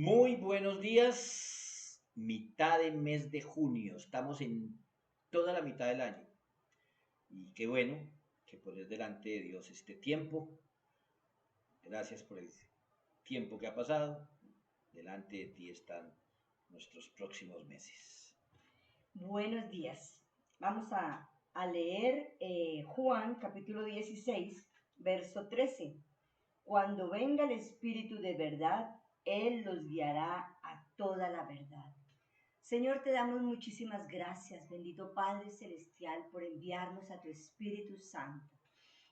Muy buenos días, mitad de mes de junio, estamos en toda la mitad del año y qué bueno que poner delante de Dios este tiempo. Gracias por el tiempo que ha pasado. Delante de ti están nuestros próximos meses. Buenos días. Vamos a leer Juan capítulo 16, verso 13. Cuando venga el Espíritu de verdad, Él los guiará a toda la verdad. Señor, te damos muchísimas gracias, bendito Padre Celestial, por enviarnos a tu Espíritu Santo.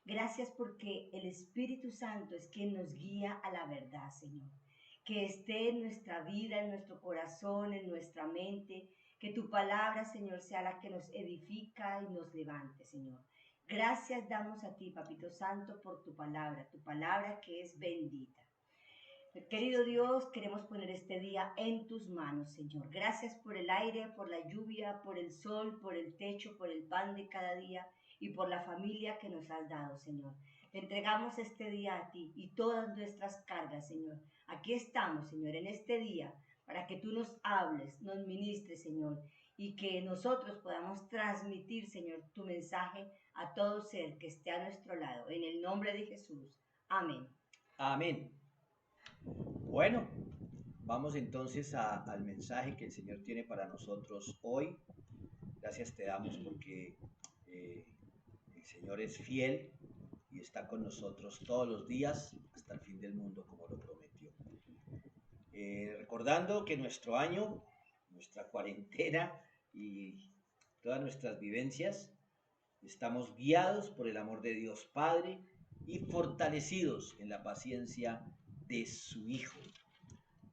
Gracias porque el Espíritu Santo es quien nos guía a la verdad, Señor. Que esté en nuestra vida, en nuestro corazón, en nuestra mente. Que tu palabra, Señor, sea la que nos edifica y nos levante, Señor. Gracias damos a ti, Papito Santo, por tu palabra que es bendita. Querido Dios, queremos poner este día en tus manos, Señor. Gracias por el aire, por la lluvia, por el sol, por el techo, por el pan de cada día y por la familia que nos has dado, Señor. Te entregamos este día a ti y todas nuestras cargas, Señor. Aquí estamos, Señor, en este día para que tú nos hables, nos ministres, Señor, y que nosotros podamos transmitir, Señor, tu mensaje a todo ser que esté a nuestro lado. En el nombre de Jesús. Amén. Amén. Bueno, vamos entonces al mensaje que el Señor tiene para nosotros hoy. Gracias te damos porque eh, el Señor es fiel y está con nosotros todos los días hasta el fin del mundo, como lo prometió. Recordando que nuestro año, nuestra cuarentena y todas nuestras vivencias, estamos guiados por el amor de Dios Padre y fortalecidos en la paciencia de su Hijo.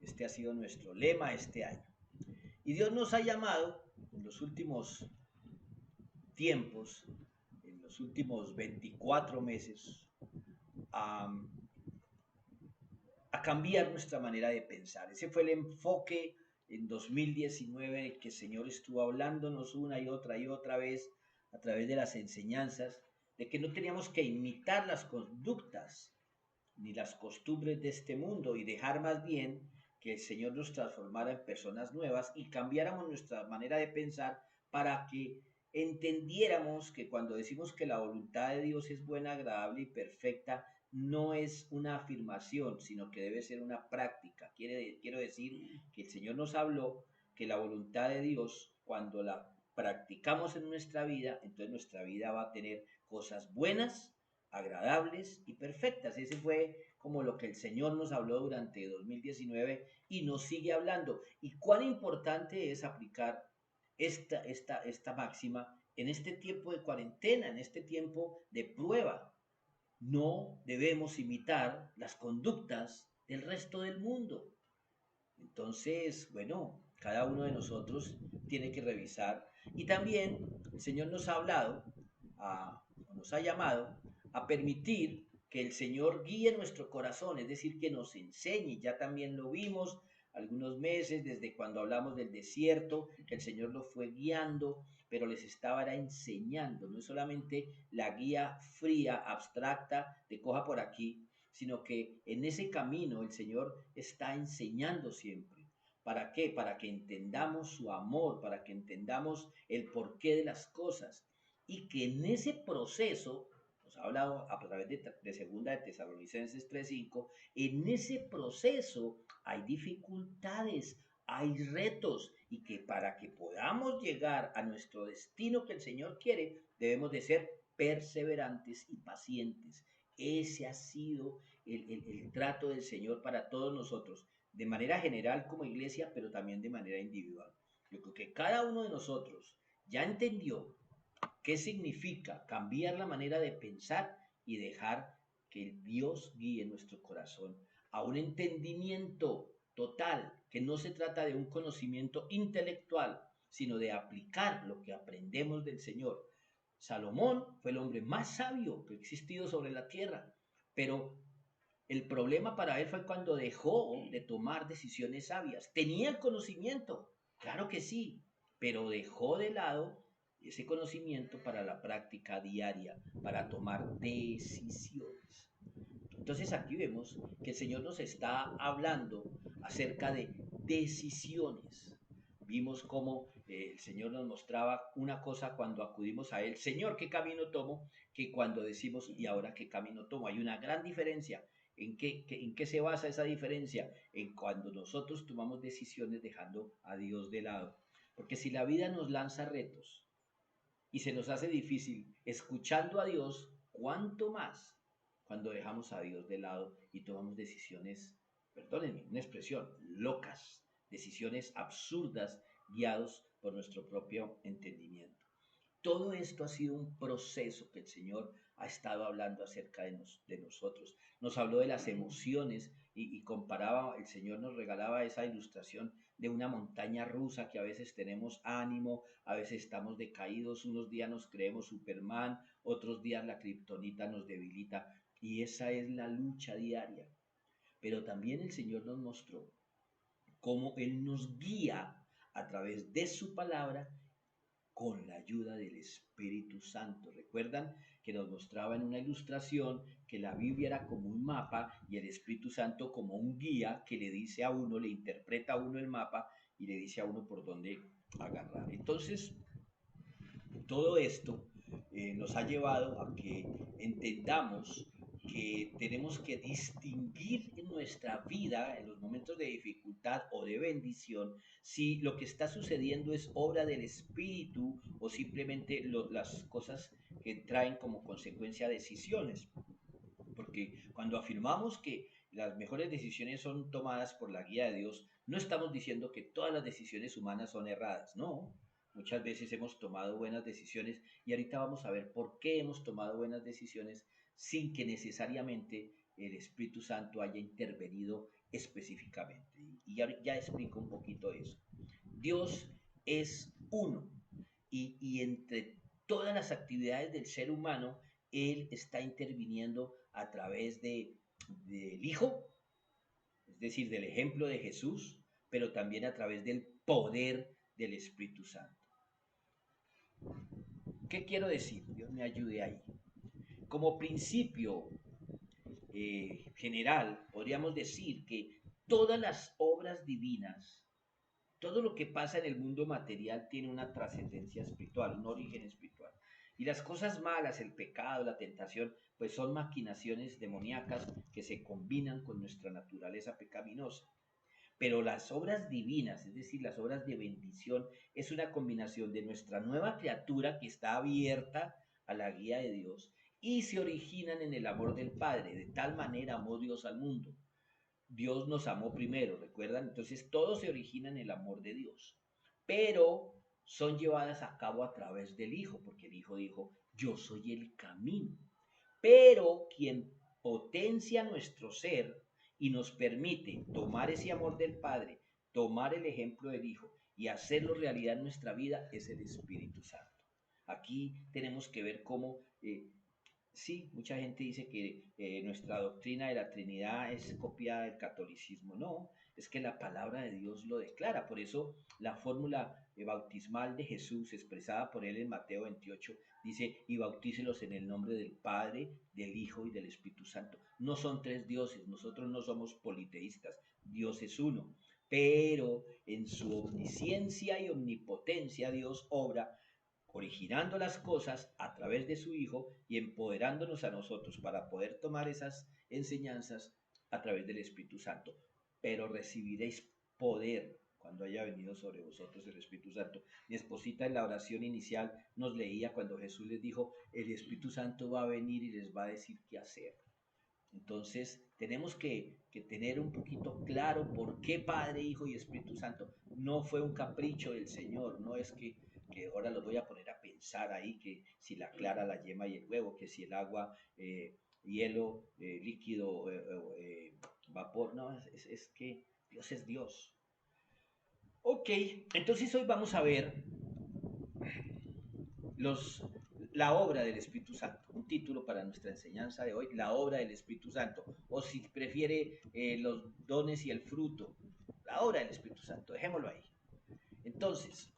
Este ha sido nuestro lema este año. Y Dios nos ha llamado en los últimos tiempos, en los últimos 24 meses, a, a cambiar nuestra manera de pensar. Ese fue el enfoque en 2019 que el Señor estuvo hablándonos una y otra vez a través de las enseñanzas, de que no teníamos que imitar las conductas ni las costumbres de este mundo y dejar más bien que el Señor nos transformara en personas nuevas y cambiáramos nuestra manera de pensar para que entendiéramos que cuando decimos que la voluntad de Dios es buena, agradable y perfecta, no es una afirmación, sino que debe ser una práctica. Quiero decir que el Señor nos habló que la voluntad de Dios, cuando la practicamos en nuestra vida, entonces nuestra vida va a tener cosas buenas, agradables y perfectas. Ese fue como lo que el Señor nos habló durante 2019 y nos sigue hablando. Y cuán importante es aplicar esta máxima en este tiempo de cuarentena, en este tiempo de prueba. No debemos imitar las conductas del resto del mundo. Entonces, bueno, cada uno de nosotros tiene que revisar. Y también el Señor nos ha hablado, o nos ha llamado a permitir que el Señor guíe nuestro corazón, es decir, que nos enseñe. Ya también lo vimos algunos meses desde cuando hablamos del desierto, que el Señor lo fue guiando, pero les estaba enseñando. No es solamente la guía fría, abstracta, de coja por aquí, sino que en ese camino el Señor está enseñando siempre. ¿Para qué? Para que entendamos su amor, para que entendamos el porqué de las cosas y que en ese proceso, nos ha hablado a través de segunda de Tesalonicenses 3:5, en ese proceso hay dificultades, hay retos y que para que podamos llegar a nuestro destino que el Señor quiere, debemos de ser perseverantes y pacientes. Ese ha sido el trato del Señor para todos nosotros, de manera general como iglesia, pero también de manera individual. Yo creo que cada uno de nosotros ya entendió qué significa cambiar la manera de pensar y dejar que Dios guíe nuestro corazón a un entendimiento total, que no se trata de un conocimiento intelectual, sino de aplicar lo que aprendemos del Señor. Salomón fue el hombre más sabio que ha existido sobre la tierra, pero el problema para él fue cuando dejó de tomar decisiones sabias. Tenía el conocimiento, claro que sí, pero dejó de lado ese conocimiento para la práctica diaria, para tomar decisiones. Entonces aquí vemos que el Señor nos está hablando acerca de decisiones. Vimos cómo el Señor nos mostraba una cosa cuando acudimos a Él, Señor, ¿qué camino tomo? Que cuando decimos, ¿y ahora qué camino tomo? Hay una gran diferencia. ¿En qué se basa esa diferencia? En cuando nosotros tomamos decisiones dejando a Dios de lado. Porque si la vida nos lanza retos y se nos hace difícil escuchando a Dios, ¿cuánto más cuando dejamos a Dios de lado y tomamos decisiones, perdónenme, una expresión, locas, decisiones absurdas guiados por nuestro propio entendimiento? Todo esto ha sido un proceso que el Señor ha estado hablando acerca de nosotros. Nos habló de las emociones y comparaba, el Señor nos regalaba esa ilustración de una montaña rusa que a veces tenemos ánimo, a veces estamos decaídos, unos días nos creemos Superman, otros días la kriptonita nos debilita y esa es la lucha diaria. Pero también el Señor nos mostró cómo Él nos guía a través de su palabra con la ayuda del Espíritu Santo. Recuerdan que nos mostraba en una ilustración que la Biblia era como un mapa y el Espíritu Santo como un guía que le dice a uno, le interpreta a uno el mapa y le dice a uno por dónde agarrar. Entonces, todo esto nos ha llevado a que entendamos que tenemos que distinguir en nuestra vida, en los momentos de dificultad o de bendición, si lo que está sucediendo es obra del Espíritu o simplemente las cosas que traen como consecuencia decisiones. Porque cuando afirmamos que las mejores decisiones son tomadas por la guía de Dios, no estamos diciendo que todas las decisiones humanas son erradas, no. Muchas veces hemos tomado buenas decisiones y ahorita vamos a ver por qué hemos tomado buenas decisiones sin que necesariamente el Espíritu Santo haya intervenido específicamente. Y ya explico un poquito eso. Dios es uno y entre todas las actividades del ser humano, Él está interviniendo a través del Hijo, es decir, del ejemplo de Jesús, pero también a través del poder del Espíritu Santo. ¿Qué quiero decir? Dios me ayude ahí. Como principio general, podríamos decir que todas las obras divinas, todo lo que pasa en el mundo material tiene una trascendencia espiritual, un origen espiritual. Y las cosas malas, el pecado, la tentación, pues son maquinaciones demoníacas que se combinan con nuestra naturaleza pecaminosa. Pero las obras divinas, es decir, las obras de bendición, es una combinación de nuestra nueva criatura que está abierta a la guía de Dios y se originan en el amor del Padre. De tal manera amó Dios al mundo. Dios nos amó primero, ¿recuerdan? Entonces todo se origina en el amor de Dios, pero son llevadas a cabo a través del Hijo, porque el Hijo dijo, yo soy el camino. Pero quien potencia nuestro ser y nos permite tomar ese amor del Padre, tomar el ejemplo del Hijo y hacerlo realidad en nuestra vida es el Espíritu Santo. Aquí tenemos que ver cómo sí, mucha gente dice que nuestra doctrina de la Trinidad es copiada del catolicismo. No, es que la palabra de Dios lo declara. Por eso la fórmula bautismal de Jesús, expresada por él en Mateo 28, dice, y bautícelos en el nombre del Padre, del Hijo y del Espíritu Santo. No son tres dioses, nosotros no somos politeístas, Dios es uno. Pero en su omnisciencia y omnipotencia Dios obra originando las cosas a través de su Hijo y empoderándonos a nosotros para poder tomar esas enseñanzas a través del Espíritu Santo. Pero recibiréis poder cuando haya venido sobre vosotros el Espíritu Santo. Mi esposita en la oración inicial nos leía cuando Jesús les dijo, el Espíritu Santo va a venir y les va a decir qué hacer. Entonces, tenemos que tener un poquito claro por qué Padre, Hijo y Espíritu Santo. No fue un capricho del Señor, no es que ahora los voy a poner a pensar ahí, que si la clara, la yema y el huevo, que si el agua, hielo, líquido, vapor, no, es que Dios es Dios. Ok, entonces hoy vamos a ver los, la obra del Espíritu Santo, un título para nuestra enseñanza de hoy, la obra del Espíritu Santo, o si prefiere los dones y el fruto, la obra del Espíritu Santo, dejémoslo ahí. Entonces,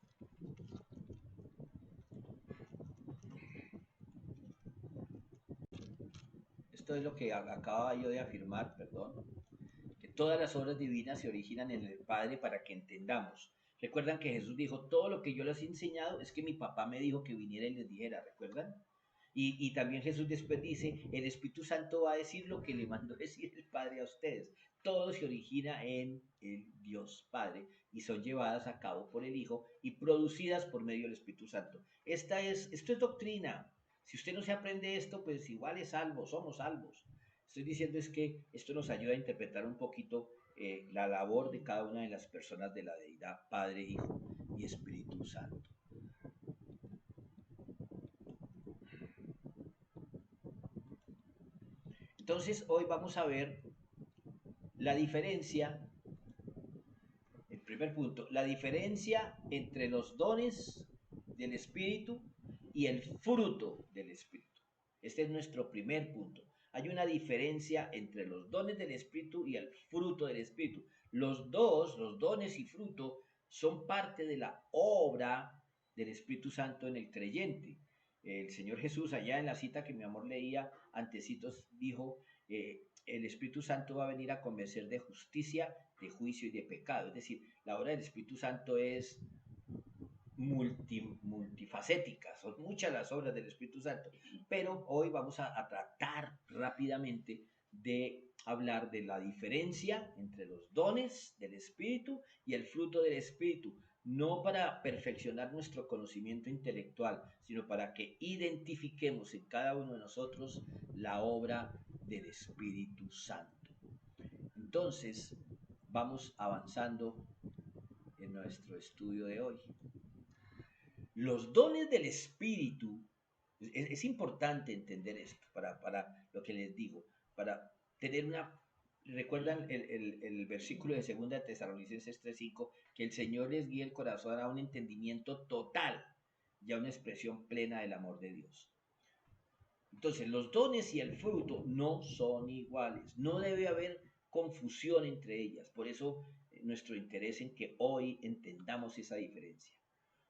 esto es lo que acaba yo de afirmar, perdón, que todas las obras divinas se originan en el Padre para que entendamos. Recuerdan que Jesús dijo, todo lo que yo les he enseñado es que mi papá me dijo que viniera y les dijera, ¿recuerdan? Y también Jesús después dice, el Espíritu Santo va a decir lo que le mandó decir el Padre a ustedes. Todo se origina en el Dios Padre y son llevadas a cabo por el Hijo y producidas por medio del Espíritu Santo. Esto es doctrina. Si usted no se aprende esto, pues igual es salvo, somos salvos. Estoy diciendo es que esto nos ayuda a interpretar un poquito la labor de cada una de las personas de la deidad, Padre, Hijo y Espíritu Santo. Entonces, hoy vamos a ver la diferencia, el primer punto, la diferencia entre los dones del Espíritu y el fruto del Espíritu. Este es nuestro primer punto. Hay una diferencia entre los dones del Espíritu y el fruto del Espíritu. Los dos, los dones y fruto, son parte de la obra del Espíritu Santo en el creyente. El Señor Jesús, allá en la cita que mi amor leía antecitos, dijo, el Espíritu Santo va a venir a convencer de justicia, de juicio y de pecado. Es decir, la obra del Espíritu Santo es multifacética, son muchas las obras del Espíritu Santo, pero hoy vamos a tratar rápidamente de hablar de la diferencia entre los dones del Espíritu y el fruto del Espíritu, no para perfeccionar nuestro conocimiento intelectual, sino para que identifiquemos en cada uno de nosotros la obra del Espíritu Santo. Entonces, vamos avanzando en nuestro estudio de hoy. Los dones del Espíritu, es importante entender esto para lo que les digo, para tener una... Recuerdan el versículo de 2 Tesalonicenses 3:5, que el Señor les guíe el corazón a un entendimiento total y a una expresión plena del amor de Dios. Entonces, los dones y el fruto no son iguales, no debe haber confusión entre ellas. Por eso, nuestro interés en que hoy entendamos esa diferencia.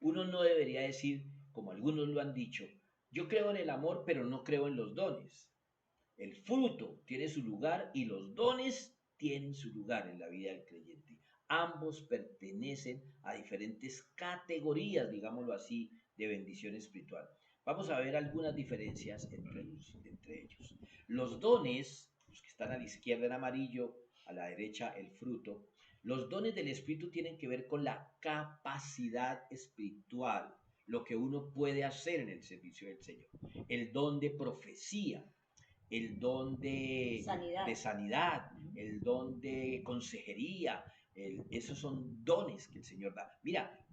Uno no debería decir, como algunos lo han dicho, yo creo en el amor, pero no creo en los dones. El fruto tiene su lugar y los dones tienen su lugar en la vida del creyente. Ambos pertenecen a diferentes categorías, digámoslo así, de bendición espiritual. Vamos a ver algunas diferencias entre ellos. Los dones, los que están a la izquierda en amarillo, a la derecha el fruto, los dones del Espíritu tienen que ver con la capacidad espiritual, lo que uno puede hacer en el servicio del Señor. El don de profecía, el don de sanidad, el don de consejería, esos son dones que el Señor da. Mira,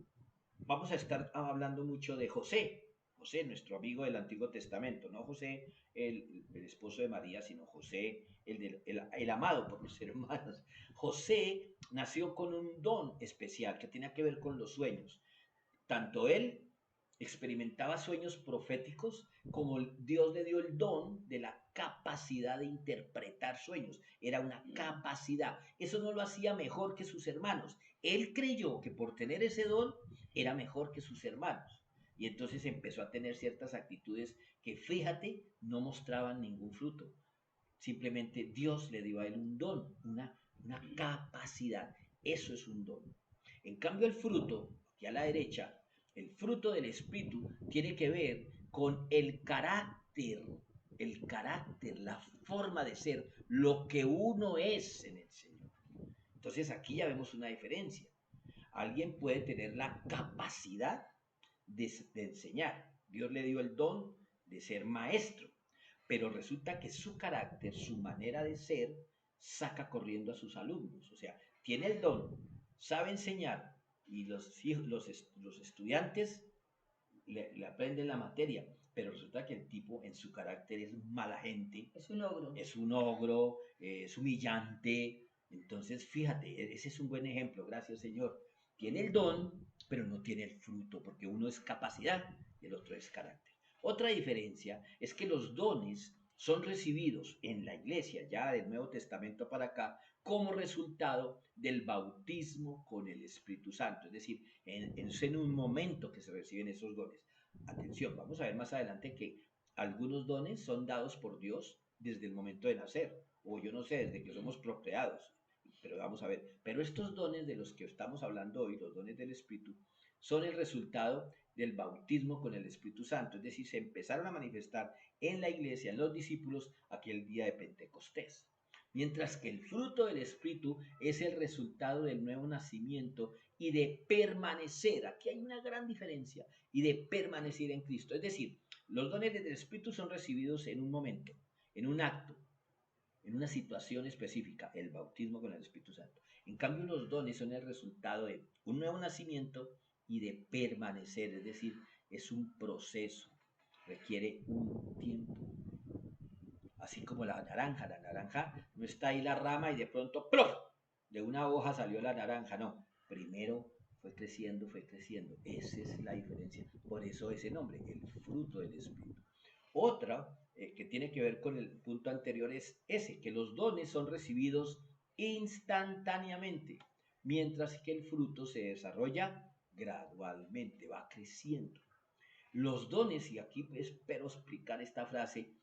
vamos a estar hablando mucho de José. José, nuestro amigo del Antiguo Testamento, no José el esposo de María, sino José el amado por los hermanos. José nació con un don especial que tenía que ver con los sueños. Tanto él experimentaba sueños proféticos como Dios le dio el don de la capacidad de interpretar sueños. Era una capacidad. Eso no lo hacía mejor que sus hermanos. Él creyó que por tener ese don era mejor que sus hermanos. Y entonces empezó a tener ciertas actitudes que, fíjate, no mostraban ningún fruto. Simplemente Dios le dio a él un don, una capacidad. Eso es un don. En cambio, el fruto, aquí a la derecha, el fruto del Espíritu tiene que ver con el carácter, la forma de ser, lo que uno es en el Señor. Entonces aquí ya vemos una diferencia. Alguien puede tener la capacidad de enseñar. Dios le dio el don de ser maestro, pero resulta que su carácter, su manera de ser, saca corriendo a sus alumnos. O sea, tiene el don, sabe enseñar, y los estudiantes le aprenden la materia, pero resulta que el tipo en su carácter es mala gente. Es un ogro, es humillante. Entonces, fíjate, ese es un buen ejemplo, gracias Señor. Tiene el don, pero no tiene el fruto, porque uno es capacidad y el otro es carácter. Otra diferencia es que los dones son recibidos en la iglesia, ya del Nuevo Testamento para acá, como resultado del bautismo con el Espíritu Santo. Es decir, es en un momento que se reciben esos dones. Atención, vamos a ver más adelante que algunos dones son dados por Dios desde el momento de nacer, o yo no sé, desde que somos procreados. Pero vamos a ver, pero estos dones de los que estamos hablando hoy, los dones del Espíritu, son el resultado del bautismo con el Espíritu Santo, es decir, se empezaron a manifestar en la iglesia, en los discípulos, aquel día de Pentecostés. Mientras que el fruto del Espíritu es el resultado del nuevo nacimiento y de permanecer, aquí hay una gran diferencia, y de permanecer en Cristo. Es decir, los dones del Espíritu son recibidos en un momento, en un acto, en una situación específica, el bautismo con el Espíritu Santo. En cambio, los dones son el resultado de un nuevo nacimiento y de permanecer, es decir, es un proceso, requiere un tiempo. Así como la naranja no está ahí la rama y de pronto ¡plop! De una hoja salió la naranja, no. Primero fue creciendo, fue creciendo. Esa es la diferencia. Por eso ese nombre, el fruto del Espíritu. Otra que tiene que ver con el punto anterior es ese, que los dones son recibidos instantáneamente, mientras que el fruto se desarrolla gradualmente, va creciendo. Los dones, y aquí espero explicar esta frase,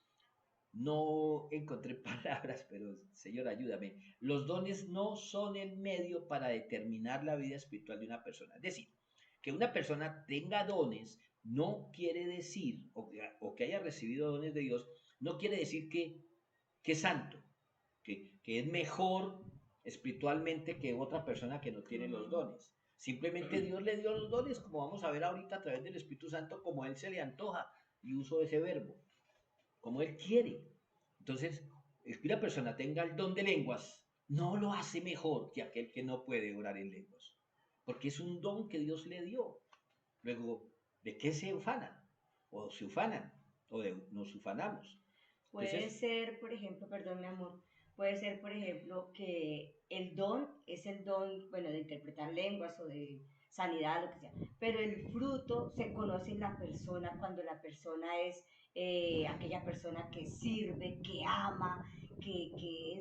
no encontré palabras, pero Señor, ayúdame. Los dones no son el medio para determinar la vida espiritual de una persona. Es decir, que una persona tenga dones no quiere decir, o que haya recibido dones de Dios, no quiere decir que es santo, que es mejor espiritualmente que otra persona que no tiene los dones. Simplemente Dios le dio los dones, como vamos a ver ahorita a través del Espíritu Santo, como Él se le antoja, y uso ese verbo como Él quiere. Entonces, el que una persona tenga el don de lenguas no lo hace mejor que aquel que no puede orar en lenguas, porque es un don que Dios le dio. Luego, ¿de qué se ufanan? O se ufanan, o nos ufanamos. Puede Entonces, ser, por ejemplo, perdón, mi amor, puede ser, por ejemplo, que el don es el don, bueno, de interpretar lenguas o de sanidad, lo que sea, pero el fruto se conoce en la persona cuando la persona es aquella persona que sirve, que ama, que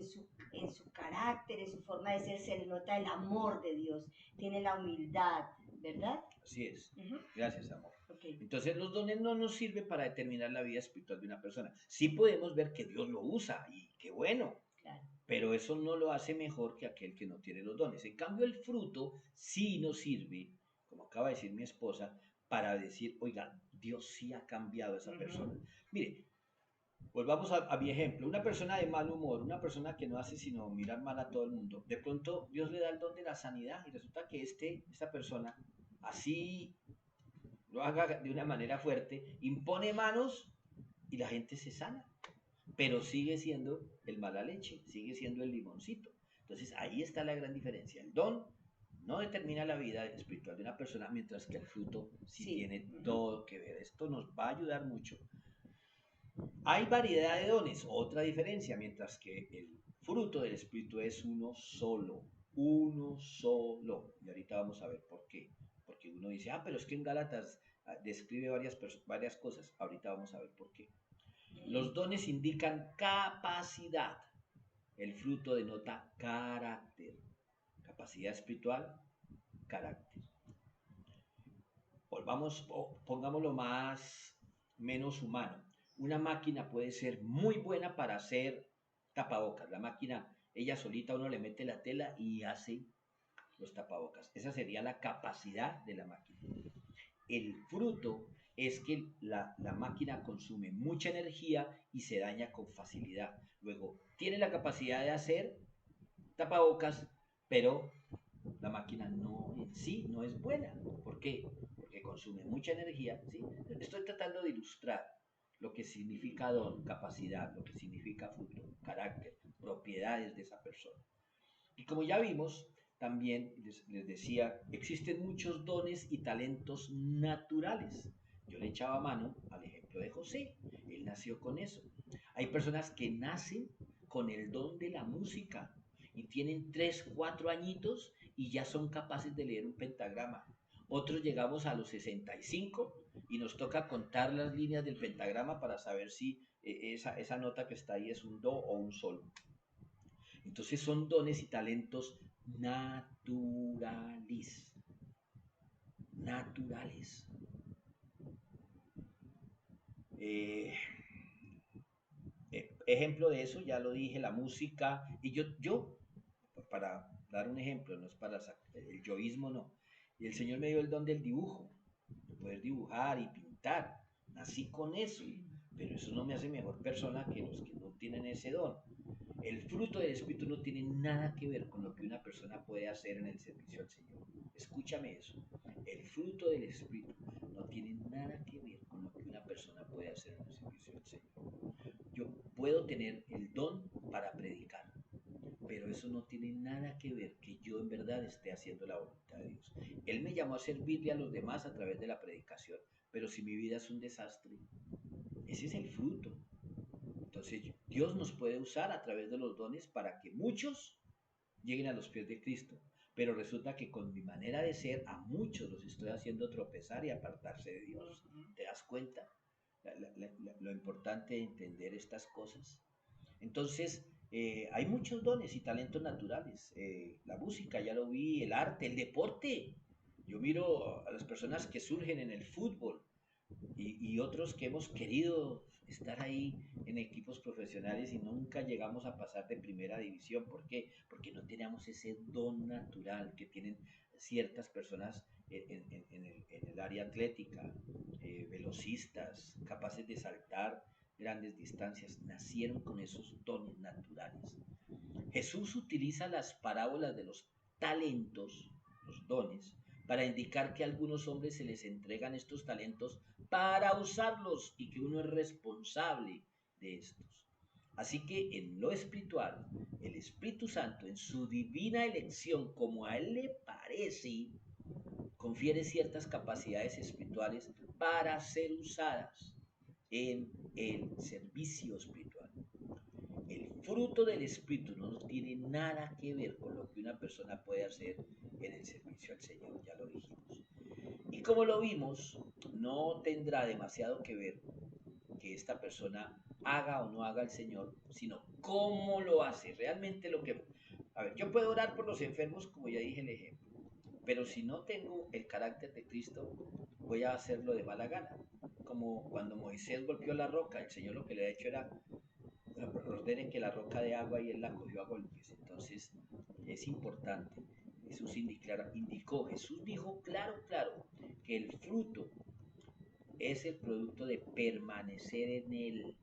en su carácter, en su forma de ser, se le nota el amor de Dios, tiene la humildad, ¿verdad? así es. Uh -huh. Gracias, amor. Okay. Entonces los dones no nos sirven para determinar la vida espiritual de una persona. Sí podemos ver que Dios lo usa y qué bueno, Claro. pero eso no lo hace mejor que aquel que no tiene los dones. En cambio, el fruto sí nos sirve, como acaba de decir mi esposa, para decir, oiga, Dios sí ha cambiado a esa persona. Mire, volvamos a mi ejemplo. Una persona de mal humor, una persona que no hace sino mirar mal a todo el mundo, de pronto Dios le da el don de la sanidad y resulta que esta persona, así lo haga de una manera fuerte, impone manos y la gente se sana, pero sigue siendo el mala leche, sigue siendo el limoncito. Entonces ahí está la gran diferencia. El don no determina la vida espiritual de una persona, mientras que el fruto sí, tiene todo que ver. Esto nos va a ayudar mucho. Hay variedad de dones, otra diferencia, mientras que el fruto del Espíritu es uno solo, uno solo. Y ahorita vamos a ver por qué. Porque uno dice, pero es que en Gálatas describe varias cosas. Ahorita vamos a ver por qué. Los dones indican capacidad. El fruto denota carácter. Capacidad espiritual, carácter. Pongámoslo menos humano. Una máquina puede ser muy buena para hacer tapabocas. La máquina, ella solita, uno le mete la tela y hace los tapabocas. Esa sería la capacidad de la máquina. El fruto es que la máquina consume mucha energía y se daña con facilidad. Luego, tiene la capacidad de hacer tapabocas, pero la máquina no en sí no es buena. ¿Por qué? Porque consume mucha energía. ¿Sí? Estoy tratando de ilustrar lo que significa don, capacidad, lo que significa fruto, carácter, propiedades de esa persona. Y como ya vimos, también les decía, existen muchos dones y talentos naturales. Yo le echaba mano al ejemplo de José, él nació con eso. Hay personas que nacen con el don de la música y tienen 3, 4 añitos y ya son capaces de leer un pentagrama. Otros llegamos a los 65 y nos toca contar las líneas del pentagrama para saber si esa nota que está ahí es un do o un sol. Entonces son dones y talentos naturales. Naturales. ejemplo de eso, ya lo dije, la música, y yo, para dar un ejemplo, no es para el yoísmo, no. Y el Señor me dio el don del dibujo, de poder dibujar y pintar. Nací con eso, pero eso no me hace mejor persona que los que no tienen ese don. El fruto del Espíritu no tiene nada que ver con lo que una persona puede hacer en el servicio al Señor. Escúchame eso. El fruto del Espíritu no tiene nada que ver con lo que una persona puede hacer en el servicio al Señor. Yo puedo tener el don para predicar, pero eso no tiene nada que ver que yo en verdad esté haciendo la voluntad de Dios. Él me llamó a servirle a los demás a través de la predicación, pero si mi vida es un desastre, ese es el fruto. Entonces Dios nos puede usar a través de los dones para que muchos lleguen a los pies de Cristo, pero resulta que con mi manera de ser a muchos los estoy haciendo tropezar y apartarse de Dios. ¿Te das cuenta? Lo importante de entender estas cosas. Entonces, hay muchos dones y talentos naturales. La música, ya lo vi, el arte, el deporte. Yo miro a las personas que surgen en el fútbol y otros que hemos querido estar ahí en equipos profesionales y nunca llegamos a pasar de primera división. ¿Por qué? Porque no teníamos ese don natural que tienen ciertas personas en el área atlética, velocistas, capaces de saltar grandes distancias, nacieron con esos dones naturales. Jesús utiliza las parábolas de los talentos, los dones, para indicar que a algunos hombres se les entregan estos talentos para usarlos y que uno es responsable de estos. Así que en lo espiritual, el Espíritu Santo, en su divina elección, como a Él le parece, confiere ciertas capacidades espirituales para ser usadas en el servicio espiritual. El fruto del Espíritu no tiene nada que ver con lo que una persona puede hacer en el servicio al Señor, ya lo dijimos. Y como lo vimos, no tendrá demasiado que ver que esta persona haga o no haga el Señor, sino cómo lo hace. Realmente lo que... A ver, yo puedo orar por los enfermos, como ya dije el ejemplo, pero si no tengo el carácter de Cristo, voy a hacerlo de mala gana. Como cuando Moisés golpeó la roca, el Señor lo que le ha hecho era ordenen que la roca de agua y él la cogió a golpes. Entonces es importante. Jesús indicó, Jesús dijo claro, que el fruto es el producto de permanecer en él,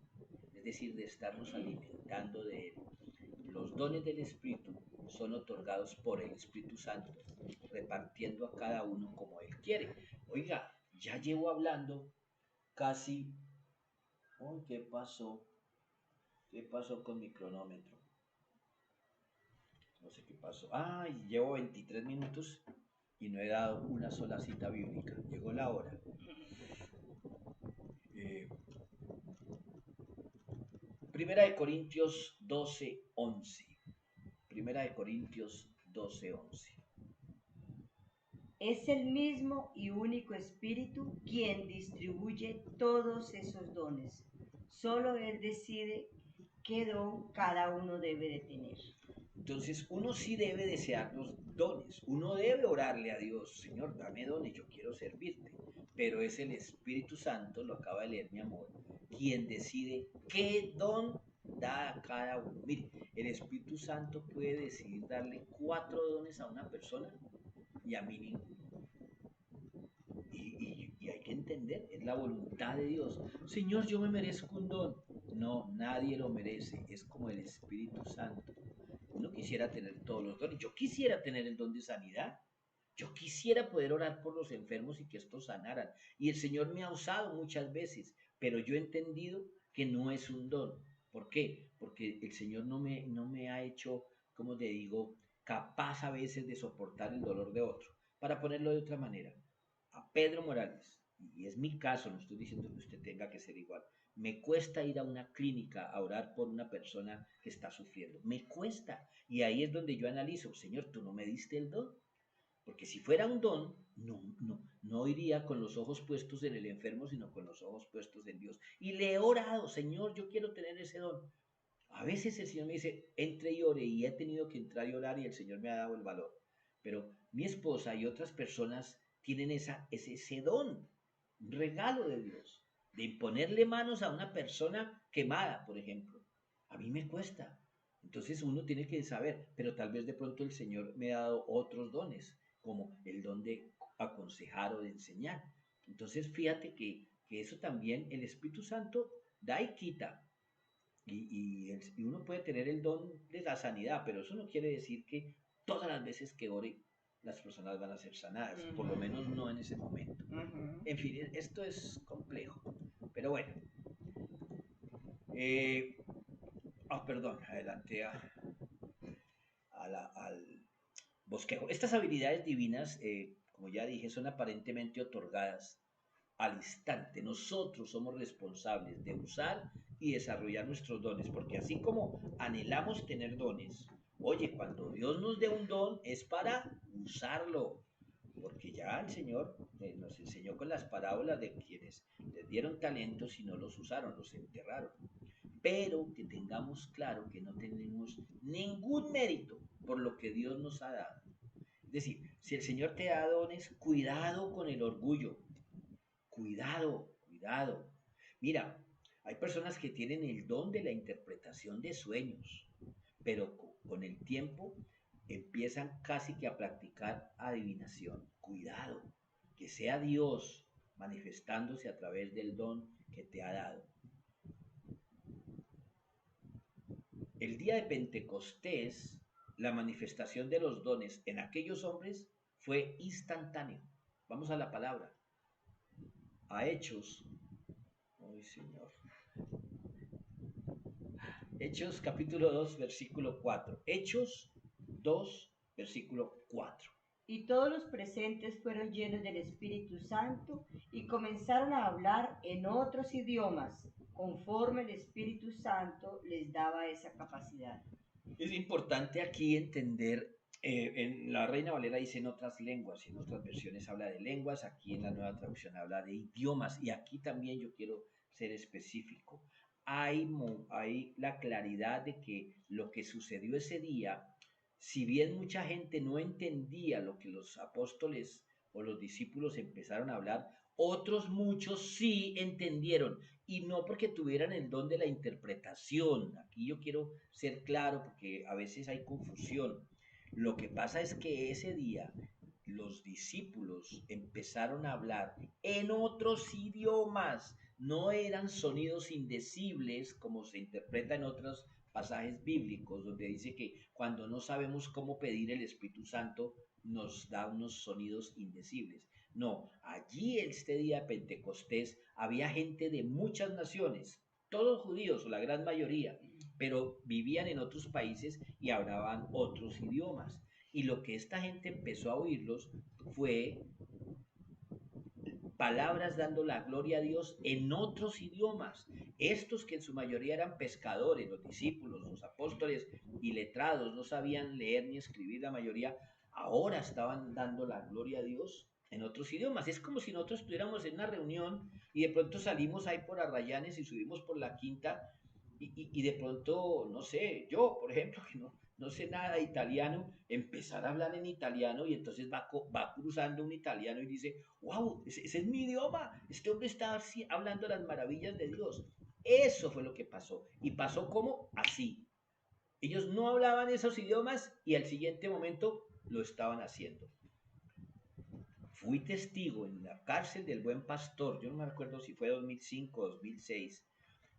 es decir, de estarnos alimentando de él. Los dones del Espíritu son otorgados por el Espíritu Santo, repartiendo a cada uno como él quiere. Oiga, ya llevo hablando casi... Oh, ¿qué pasó? ¿Qué pasó con mi cronómetro? No sé qué pasó. Ah, llevo 23 minutos y no he dado una sola cita bíblica. Llegó la hora. Eh, Primera de Corintios 12:11. Primera de Corintios 12:11. Es el mismo y único Espíritu quien distribuye todos esos dones. Solo Él decide qué don cada uno debe de tener. Entonces uno sí debe desear los dones. Uno debe orarle a Dios, Señor, dame dones, yo quiero servirte. Pero es el Espíritu Santo, lo acaba de leer mi amor, quien decide qué don da a cada uno. Mire, el Espíritu Santo puede decidir darle 4 dones a una persona y a mí ninguno. Y hay que entender, es la voluntad de Dios. Señor, yo me merezco un don. No, nadie lo merece. Es como el Espíritu Santo. Uno quisiera tener todos los dones. Yo quisiera tener el don de sanidad. Yo quisiera poder orar por los enfermos y que estos sanaran. Y el Señor me ha usado muchas veces, pero yo he entendido que no es un don. ¿Por qué? Porque el Señor no me ha hecho, como te digo, capaz a veces de soportar el dolor de otro. Para ponerlo de otra manera, a Pedro Morales, y es mi caso, no estoy diciendo que usted tenga que ser igual, me cuesta ir a una clínica a orar por una persona que está sufriendo. Me cuesta. Y ahí es donde yo analizo, Señor, tú no me diste el don. Porque si fuera un don, no iría con los ojos puestos en el enfermo, sino con los ojos puestos en Dios. Y le he orado, Señor, yo quiero tener ese don. A veces el Señor me dice, entre y ore, y he tenido que entrar y orar y el Señor me ha dado el valor. Pero mi esposa y otras personas tienen ese don, un regalo de Dios, de imponerle manos a una persona quemada, por ejemplo. A mí me cuesta. Entonces uno tiene que saber, pero tal vez de pronto el Señor me ha dado otros dones, como el don de aconsejar o de enseñar. Entonces fíjate que eso también el Espíritu Santo da y quita. Y uno puede tener el don de la sanidad, pero eso no quiere decir que todas las veces que ore las personas van a ser sanadas, por lo menos no en ese momento. En fin, esto es complejo. Pero bueno, eh, perdón, adelanté al bosquejo. Estas habilidades divinas, como ya dije, son aparentemente otorgadas al instante. Nosotros somos responsables de usar y desarrollar nuestros dones, porque así como anhelamos tener dones, oye, cuando Dios nos dé un don es para usarlo, porque ya el Señor nos enseñó con las parábolas de quienes les dieron talentos y no los usaron, los enterraron. Pero que tengamos claro que no tenemos ningún mérito por lo que Dios nos ha dado. Es decir, si el Señor te da dones, cuidado con el orgullo, cuidado, cuidado. Mira, hay personas que tienen el don de la interpretación de sueños, pero con el tiempo empiezan casi que a practicar adivinación. Cuidado, que sea Dios manifestándose a través del don que te ha dado. El día de Pentecostés, la manifestación de los dones en aquellos hombres fue instantáneo. Vamos a la palabra, a Hechos. Ay, Señor. Hechos capítulo 2, versículo 4. Hechos 2, versículo 4. Y todos los presentes fueron llenos del Espíritu Santo y comenzaron a hablar en otros idiomas, conforme el Espíritu Santo les daba esa capacidad. Es importante aquí entender, en la Reina Valera dice en otras lenguas, y en otras versiones habla de lenguas, aquí en la nueva traducción habla de idiomas, y aquí también yo quiero ser específico. Hay la claridad de que lo que sucedió ese día, si bien mucha gente no entendía lo que los apóstoles o los discípulos empezaron a hablar, otros muchos sí entendieron, y no porque tuvieran el don de la interpretación. Aquí yo quiero ser claro porque a veces hay confusión. Lo que pasa es que ese día los discípulos empezaron a hablar en otros idiomas. No eran sonidos indecibles como se interpreta en otros pasajes bíblicos, donde dice que cuando no sabemos cómo pedir el Espíritu Santo, nos da unos sonidos indecibles. No, allí este día de Pentecostés había gente de muchas naciones, todos judíos o la gran mayoría, pero vivían en otros países y hablaban otros idiomas. Y lo que esta gente empezó a oírlos fue palabras dando la gloria a Dios en otros idiomas. Estos que en su mayoría eran pescadores, los discípulos, los apóstoles y letrados, no sabían leer ni escribir la mayoría, ahora estaban dando la gloria a Dios en otros idiomas. Es como si nosotros estuviéramos en una reunión y de pronto salimos ahí por Arrayanes y subimos por la Quinta y de pronto, no sé, yo, por ejemplo, que no sé nada de italiano, empezar a hablar en italiano y entonces va cruzando un italiano y dice, wow, ese es mi idioma, este hombre está hablando las maravillas de Dios. Eso fue lo que pasó. Y pasó como así. Ellos no hablaban esos idiomas y al siguiente momento lo estaban haciendo. Fui testigo en la cárcel del Buen Pastor, yo no me acuerdo si fue 2005 o 2006,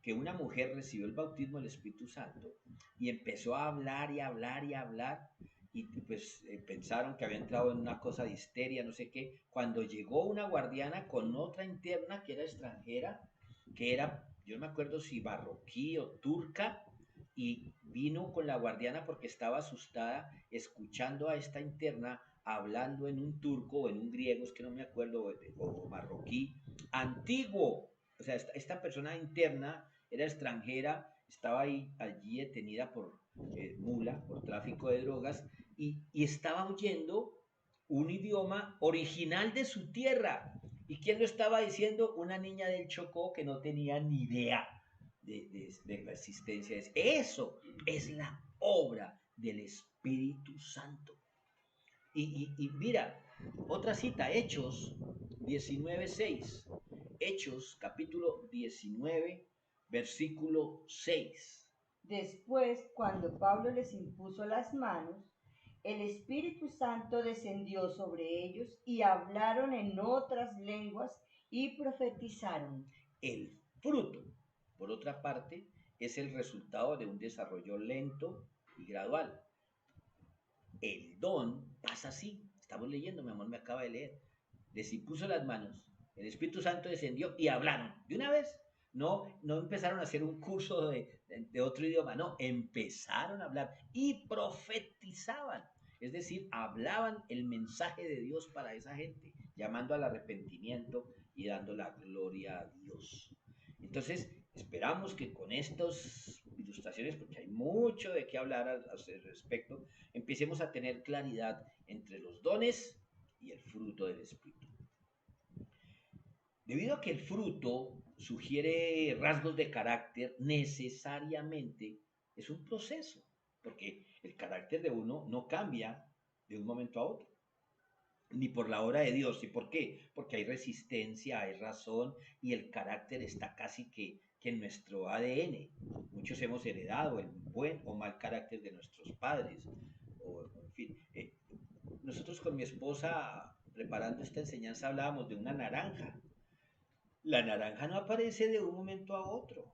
que una mujer recibió el bautismo del Espíritu Santo y empezó a hablar y hablar y hablar y pues pensaron que había entrado en una cosa de histeria, no sé qué, cuando llegó una guardiana con otra interna que era extranjera, que era, yo no me acuerdo si marroquí o turca, y vino con la guardiana porque estaba asustada escuchando a esta interna hablando en un turco o en un griego, es que no me acuerdo, o marroquí, antiguo. O sea, esta persona interna era extranjera, estaba allí detenida por mula, por tráfico de drogas, y estaba oyendo un idioma original de su tierra. ¿Y quién lo estaba diciendo? Una niña del Chocó que no tenía ni idea de la existencia. Eso es la obra del Espíritu Santo. Y mira, otra cita, Hechos 19:6. Hechos capítulo 19, versículo 6. Después, cuando Pablo les impuso las manos, el Espíritu Santo descendió sobre ellos y hablaron en otras lenguas y profetizaron. El fruto, por otra parte, es el resultado de un desarrollo lento y gradual. El don pasa así. Estamos leyendo, mi amor me acaba de leer. Les impuso las manos, el Espíritu Santo descendió y hablaron de una vez. No empezaron a hacer un curso de otro idioma, no, empezaron a hablar y profetizaban. Es decir, hablaban el mensaje de Dios para esa gente, llamando al arrepentimiento y dando la gloria a Dios. Entonces, esperamos que con estas ilustraciones, porque hay mucho de qué hablar al respecto, empecemos a tener claridad entre los dones y el fruto del Espíritu. Debido a que el fruto sugiere rasgos de carácter, necesariamente es un proceso, porque el carácter de uno no cambia de un momento a otro, ni por la obra de Dios. ¿Y por qué? Porque hay resistencia, hay razón y el carácter está casi que en nuestro ADN. Muchos hemos heredado el buen o mal carácter de nuestros padres. En fin, nosotros con mi esposa, preparando esta enseñanza, hablábamos de una naranja. La naranja no aparece de un momento a otro.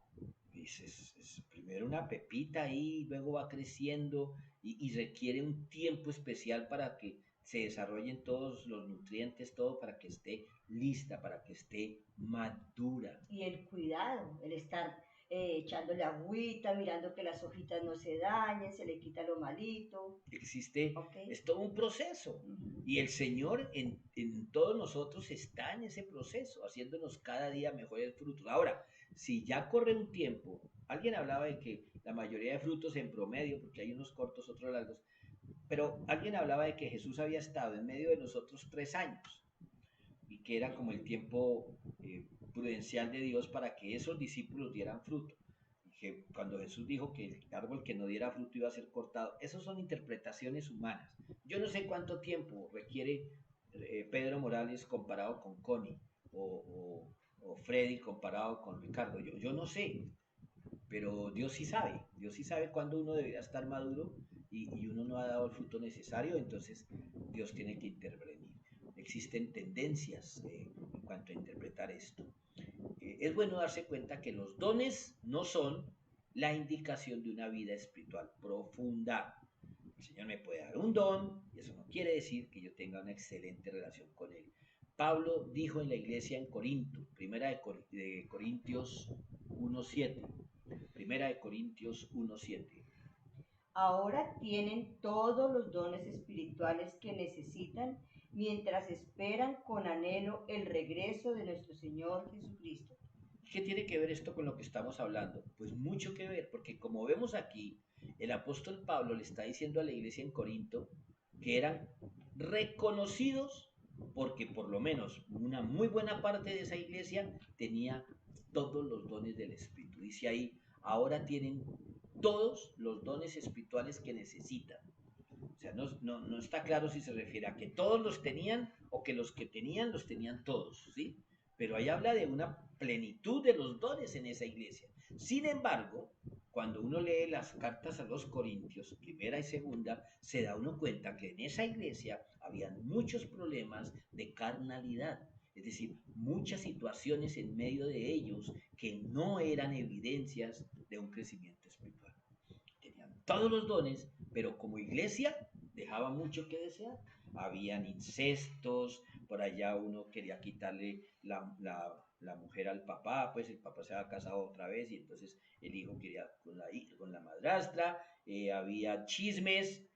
Es primero una pepita ahí, luego va creciendo y requiere un tiempo especial para que se desarrollen todos los nutrientes, todo para que esté lista, para que esté madura. Y el cuidado, el estar echándole agüita, mirando que las hojitas no se dañen, se le quita lo malito. Existe, ¿Ok? es todo un proceso. Ujú. Y el Señor en todos nosotros está en ese proceso, haciéndonos cada día mejores frutos. Ahora, si ya corre un tiempo, alguien hablaba de que la mayoría de frutos en promedio, porque hay unos cortos, otros largos, pero alguien hablaba de que Jesús había estado en medio de nosotros 3 años y que era como el tiempo prudencial de Dios para que esos discípulos dieran fruto. Y que cuando Jesús dijo que el árbol que no diera fruto iba a ser cortado, esas son interpretaciones humanas. Yo no sé cuánto tiempo requiere Pedro Morales comparado con Connie o Freddy comparado con Ricardo. Yo no sé, pero Dios sí sabe cuándo uno debería estar maduro y uno no ha dado el fruto necesario, entonces Dios tiene que intervenir. Existen tendencias en cuanto a interpretar esto. Es bueno darse cuenta que los dones no son la indicación de una vida espiritual profunda. El Señor me puede dar un don y eso no quiere decir que yo tenga una excelente relación con Él. Pablo dijo en la iglesia en Corinto, primera de Corintios 1.7, primera de Corintios 1.7. Ahora tienen todos los dones espirituales que necesitan mientras esperan con anhelo el regreso de nuestro Señor Jesucristo. ¿Qué tiene que ver esto con lo que estamos hablando? Pues mucho que ver, porque como vemos aquí, el apóstol Pablo le está diciendo a la iglesia en Corinto que eran reconocidos porque por lo menos una muy buena parte de esa iglesia tenía todos los dones del Espíritu. Dice ahí, ahora tienen todos los dones espirituales que necesitan. O sea, no está claro si se refiere a que todos los tenían o que los que tenían los tenían todos, ¿sí? Pero ahí habla de una plenitud de los dones en esa iglesia. Sin embargo, cuando uno lee las cartas a los Corintios, primera y segunda, se da uno cuenta que en esa iglesia habían muchos problemas de carnalidad, es decir, muchas situaciones en medio de ellos que no eran evidencias de un crecimiento espiritual. Tenían todos los dones, pero como iglesia dejaba mucho que desear. Habían incestos, por allá uno quería quitarle la mujer al papá, pues el papá se había casado otra vez y entonces el hijo quería con la madrastra, había chismes,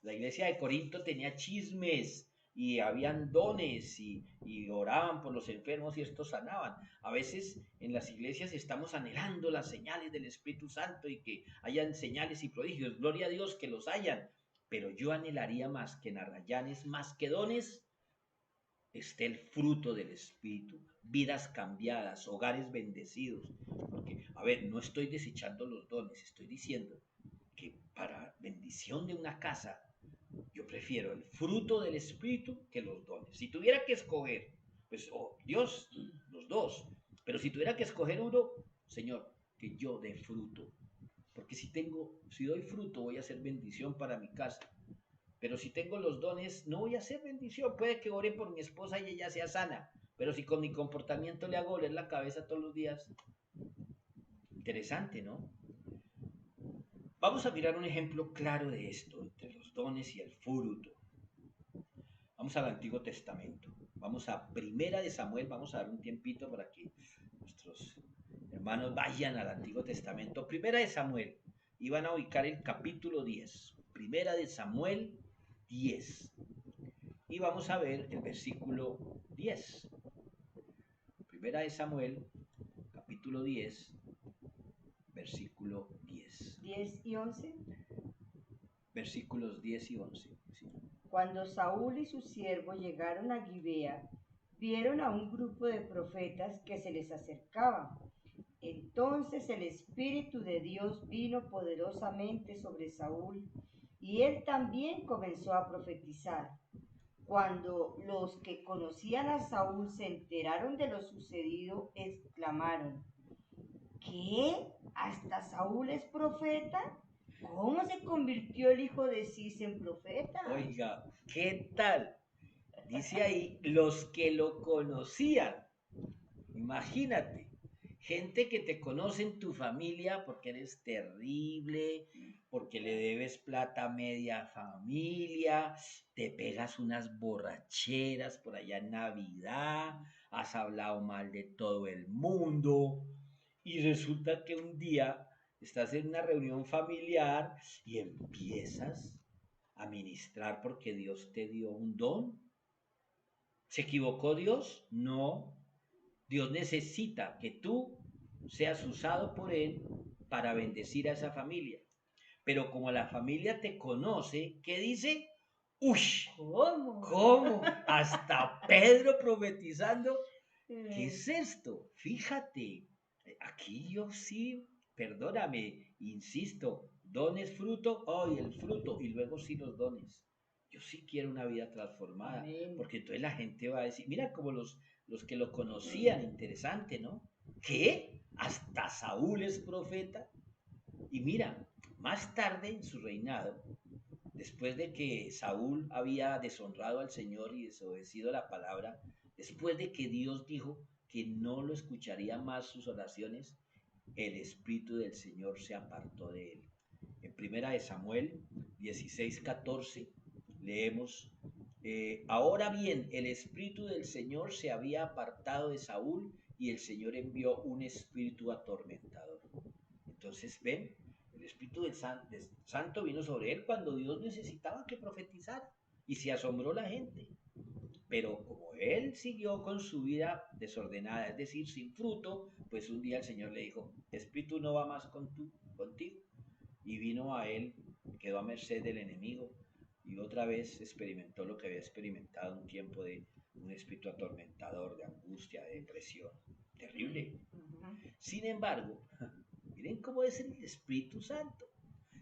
la iglesia de Corinto tenía chismes y habían dones y oraban por los enfermos y estos sanaban. A veces en las iglesias estamos anhelando las señales del Espíritu Santo y que hayan señales y prodigios. Gloria a Dios que los hayan. Pero yo anhelaría más que en Arrayanes, más que dones, esté el fruto del Espíritu, vidas cambiadas, hogares bendecidos. Porque, a ver, no estoy desechando los dones, estoy diciendo que para bendición de una casa, yo prefiero el fruto del Espíritu que los dones. Si tuviera que escoger, pues, oh, Dios, los dos. Pero si tuviera que escoger uno, Señor, que yo dé fruto. Porque si doy fruto, voy a ser bendición para mi casa. Pero si tengo los dones, no voy a ser bendición. Puede que ore por mi esposa y ella sea sana. Pero si con mi comportamiento le hago oler la cabeza todos los días, interesante, ¿no? Vamos a mirar un ejemplo claro de esto, entre los dones y el fruto. Vamos al Antiguo Testamento. Vamos a Primera de Samuel. Vamos a dar un tiempito para que nuestros hermanos vayan al Antiguo Testamento. Primera de Samuel. Y van a ubicar el capítulo 10. Primera de Samuel 10. Y vamos a ver el versículo 10. Primera de Samuel, capítulo 10, versículo 10. 10 y 11. Versículos 10 y 11. ¿Sí? Cuando Saúl y sus siervos llegaron a Gibea, vieron a un grupo de profetas que se les acercaba. Entonces el Espíritu de Dios vino poderosamente sobre Saúl, y él también comenzó a profetizar. Cuando los que conocían a Saúl se enteraron de lo sucedido, exclamaron: ¿Qué? ¿Hasta Saúl es profeta? ¿Cómo se convirtió el hijo de Cis en profeta? Oiga, ¿qué tal? Dice ahí, los que lo conocían. Imagínate, gente que te conoce en tu familia porque eres terrible, porque le debes plata a media familia, te pegas unas borracheras por allá en Navidad, has hablado mal de todo el mundo y resulta que un día estás en una reunión familiar y empiezas a ministrar porque Dios te dio un don. ¿Se equivocó Dios? No. Dios necesita que tú seas usado por Él para bendecir a esa familia. Pero como la familia te conoce, ¿qué dice? ¡Uy! ¿Cómo? ¿Cómo? Hasta Pedro profetizando. ¿Qué Eh, es esto? Fíjate, aquí yo sí, perdóname, insisto, dones fruto, hoy el fruto y luego sí los dones. Yo sí quiero una vida transformada, Amén. porque entonces la gente va a decir, mira como los que lo conocían, interesante, ¿no? ¿Qué? Hasta Saúl es profeta. Y mira, más tarde en su reinado, después de que Saúl había deshonrado al Señor y desobedecido la palabra, después de que Dios dijo que no lo escucharía más sus oraciones, el Espíritu del Señor se apartó de él. En Primera de Samuel 16:14 leemos, ahora bien, el Espíritu del Señor se había apartado de Saúl y el Señor envió un espíritu atormentador. Entonces, ven, el Espíritu del Santo vino sobre él cuando Dios necesitaba que profetizara y se asombró la gente. Pero como él siguió con su vida desordenada, es decir, sin fruto, pues un día el Señor le dijo, Espíritu no va más contigo. Y vino a él, quedó a merced del enemigo y otra vez experimentó lo que había experimentado un tiempo de un espíritu atormentador, de angustia, de depresión. Terrible. Sin embargo, miren cómo es el Espíritu Santo.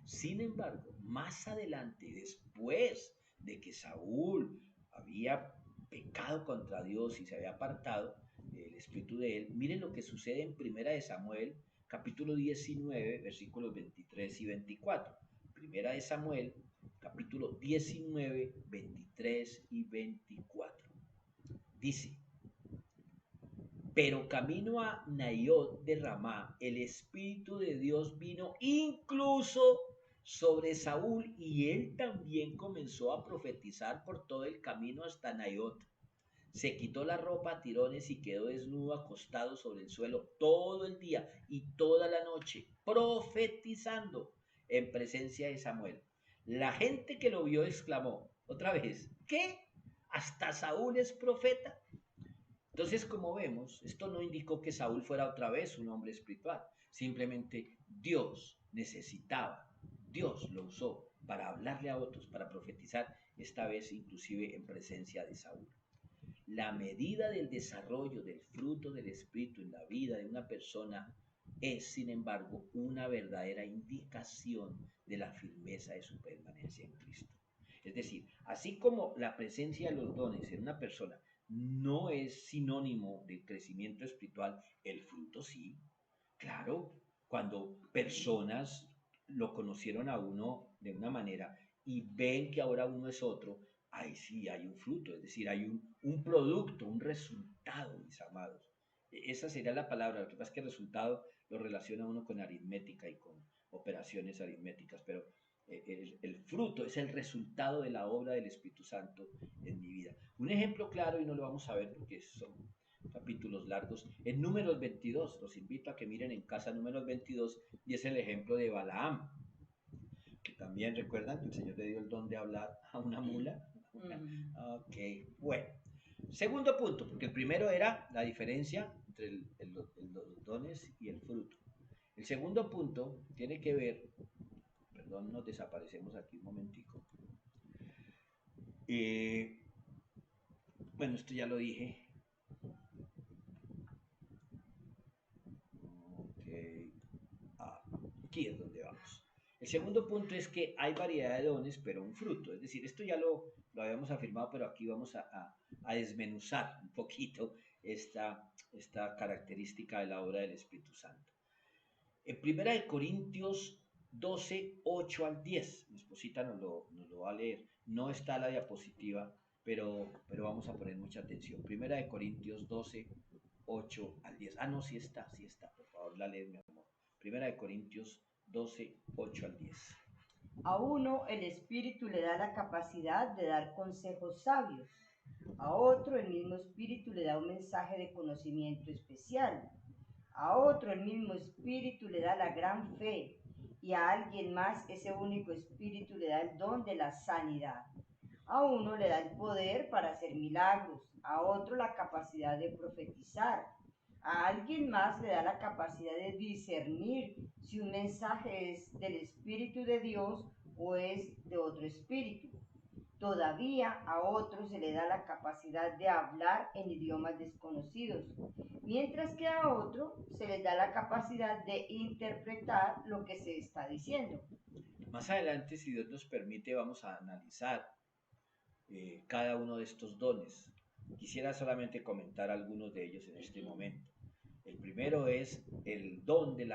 Sin embargo, más adelante, después de que Saúl había pecado contra Dios y se había apartado el espíritu de él, miren lo que sucede en Primera de Samuel, capítulo 19, versículos 23 y 24. Primera de Samuel, capítulo 19, 23 y 24. Dice, pero camino a Naiot de Ramá, el Espíritu de Dios vino incluso sobre Saúl y él también comenzó a profetizar por todo el camino hasta Naiot. Se quitó la ropa a tirones y quedó desnudo acostado sobre el suelo todo el día y toda la noche, profetizando en presencia de Samuel. La gente que lo vio exclamó, otra vez, ¿qué? ¿Hasta Saúl es profeta? Entonces, como vemos, esto no indicó que Saúl fuera otra vez un hombre espiritual. Simplemente Dios lo usó para hablarle a otros, para profetizar, esta vez inclusive en presencia de Saúl. La medida del desarrollo del fruto del Espíritu en la vida de una persona es, sin embargo, una verdadera indicación de la firmeza de su permanencia en Cristo. Es decir, así como la presencia de los dones en una persona no es sinónimo de crecimiento espiritual, el fruto sí. Claro, cuando personas lo conocieron a uno de una manera y ven que ahora uno es otro, ahí sí hay un fruto, es decir, hay un producto, un resultado, mis amados. Esa sería la palabra. Lo que pasa es que el resultado lo relaciona uno con aritmética y con operaciones aritméticas, pero el fruto es el resultado de la obra del Espíritu Santo en mi vida. Un ejemplo claro, y no lo vamos a ver porque son capítulos largos, en Números 22, los invito a que miren en casa Números 22, y es el ejemplo de Balaam, que también recuerdan que el Señor le dio el don de hablar a una mula. Ok, bueno. Segundo punto, porque el primero era la diferencia entre los dones y el fruto. El segundo punto tiene que ver, perdón, nos desaparecemos aquí un momentico. Bueno, esto ya lo dije. Ok, aquí es donde vamos. El segundo punto es que hay variedad de dones, pero un fruto. Es decir, esto ya lo habíamos afirmado, pero aquí vamos a desmenuzar un poquito esta característica de la obra del Espíritu Santo. En 1 Corintios 12, 8 al 10, mi esposita nos lo va a leer. No está la diapositiva, pero vamos a poner mucha atención. 1 Corintios 12, 8 al 10. Ah, no, sí está. Por favor, la lees, mi amor. 1 Corintios 12, 8 al 10. A uno el Espíritu le da la capacidad de dar consejos sabios. A otro el mismo Espíritu le da un mensaje de conocimiento especial. A otro el mismo Espíritu le da la gran fe. Y a alguien más ese único Espíritu le da el don de la sanidad. A uno le da el poder para hacer milagros, a otro la capacidad de profetizar. A alguien más le da la capacidad de discernir si un mensaje es del Espíritu de Dios o es de otro espíritu. Todavía a otro se le da la capacidad de hablar en idiomas desconocidos, mientras que a otro se le da la capacidad de interpretar lo que se está diciendo. Más adelante, si Dios nos permite, vamos a analizar cada uno de estos dones. Quisiera solamente comentar algunos de ellos en este momento. El primero es el don de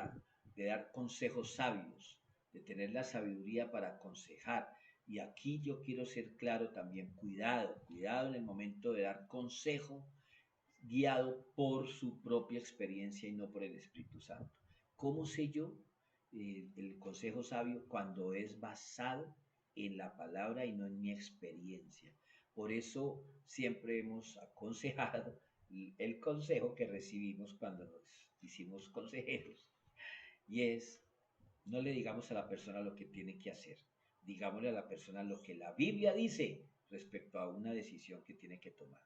dar consejos sabios, de tener la sabiduría para aconsejar. Y aquí yo quiero ser claro también, cuidado en el momento de dar consejo guiado por su propia experiencia y no por el Espíritu Santo. ¿Cómo sé yo el consejo sabio? Cuando es basado en la palabra y no en mi experiencia. Por eso siempre hemos aconsejado el consejo que recibimos cuando nos hicimos consejeros. Y es, no le digamos a la persona lo que tiene que hacer, digámosle a la persona lo que la Biblia dice respecto a una decisión que tiene que tomar.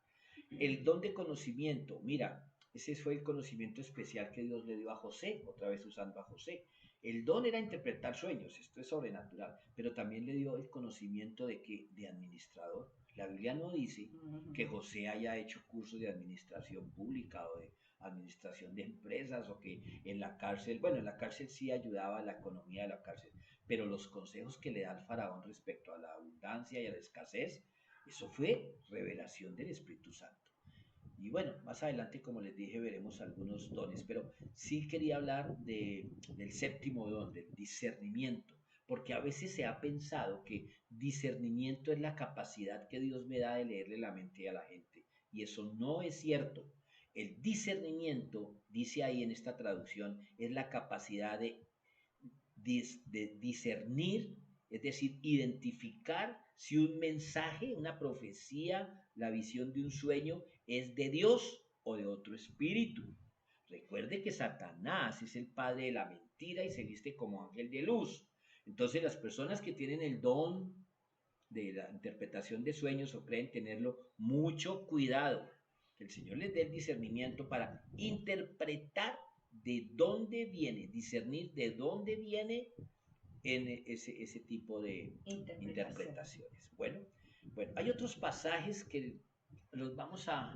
El don de conocimiento, mira, ese fue el conocimiento especial que Dios le dio a José, otra vez usando a José. El don era interpretar sueños, esto es sobrenatural, pero también le dio el conocimiento de administrador. La Biblia no dice que José haya hecho cursos de administración pública o de administración de empresas o que en la cárcel, bueno, en la cárcel sí ayudaba a la economía de la cárcel, pero los consejos que le da el faraón respecto a la abundancia y a la escasez, eso fue revelación del Espíritu Santo. Y bueno, más adelante, como les dije, veremos algunos dones, pero sí quería hablar del séptimo don, del discernimiento, porque a veces se ha pensado que discernimiento es la capacidad que Dios me da de leerle la mente a la gente, y eso no es cierto. El discernimiento, dice ahí en esta traducción, es la capacidad de discernir, es decir, identificar si un mensaje, una profecía, la visión de un sueño es de Dios o de otro espíritu. Recuerde que Satanás es el padre de la mentira y se viste como ángel de luz. Entonces las personas que tienen el don de la interpretación de sueños o creen tenerlo, mucho cuidado. Que el Señor les dé el discernimiento para interpretar de dónde viene, discernir de dónde viene en ese tipo de interpretaciones. Bueno, hay otros pasajes que los vamos a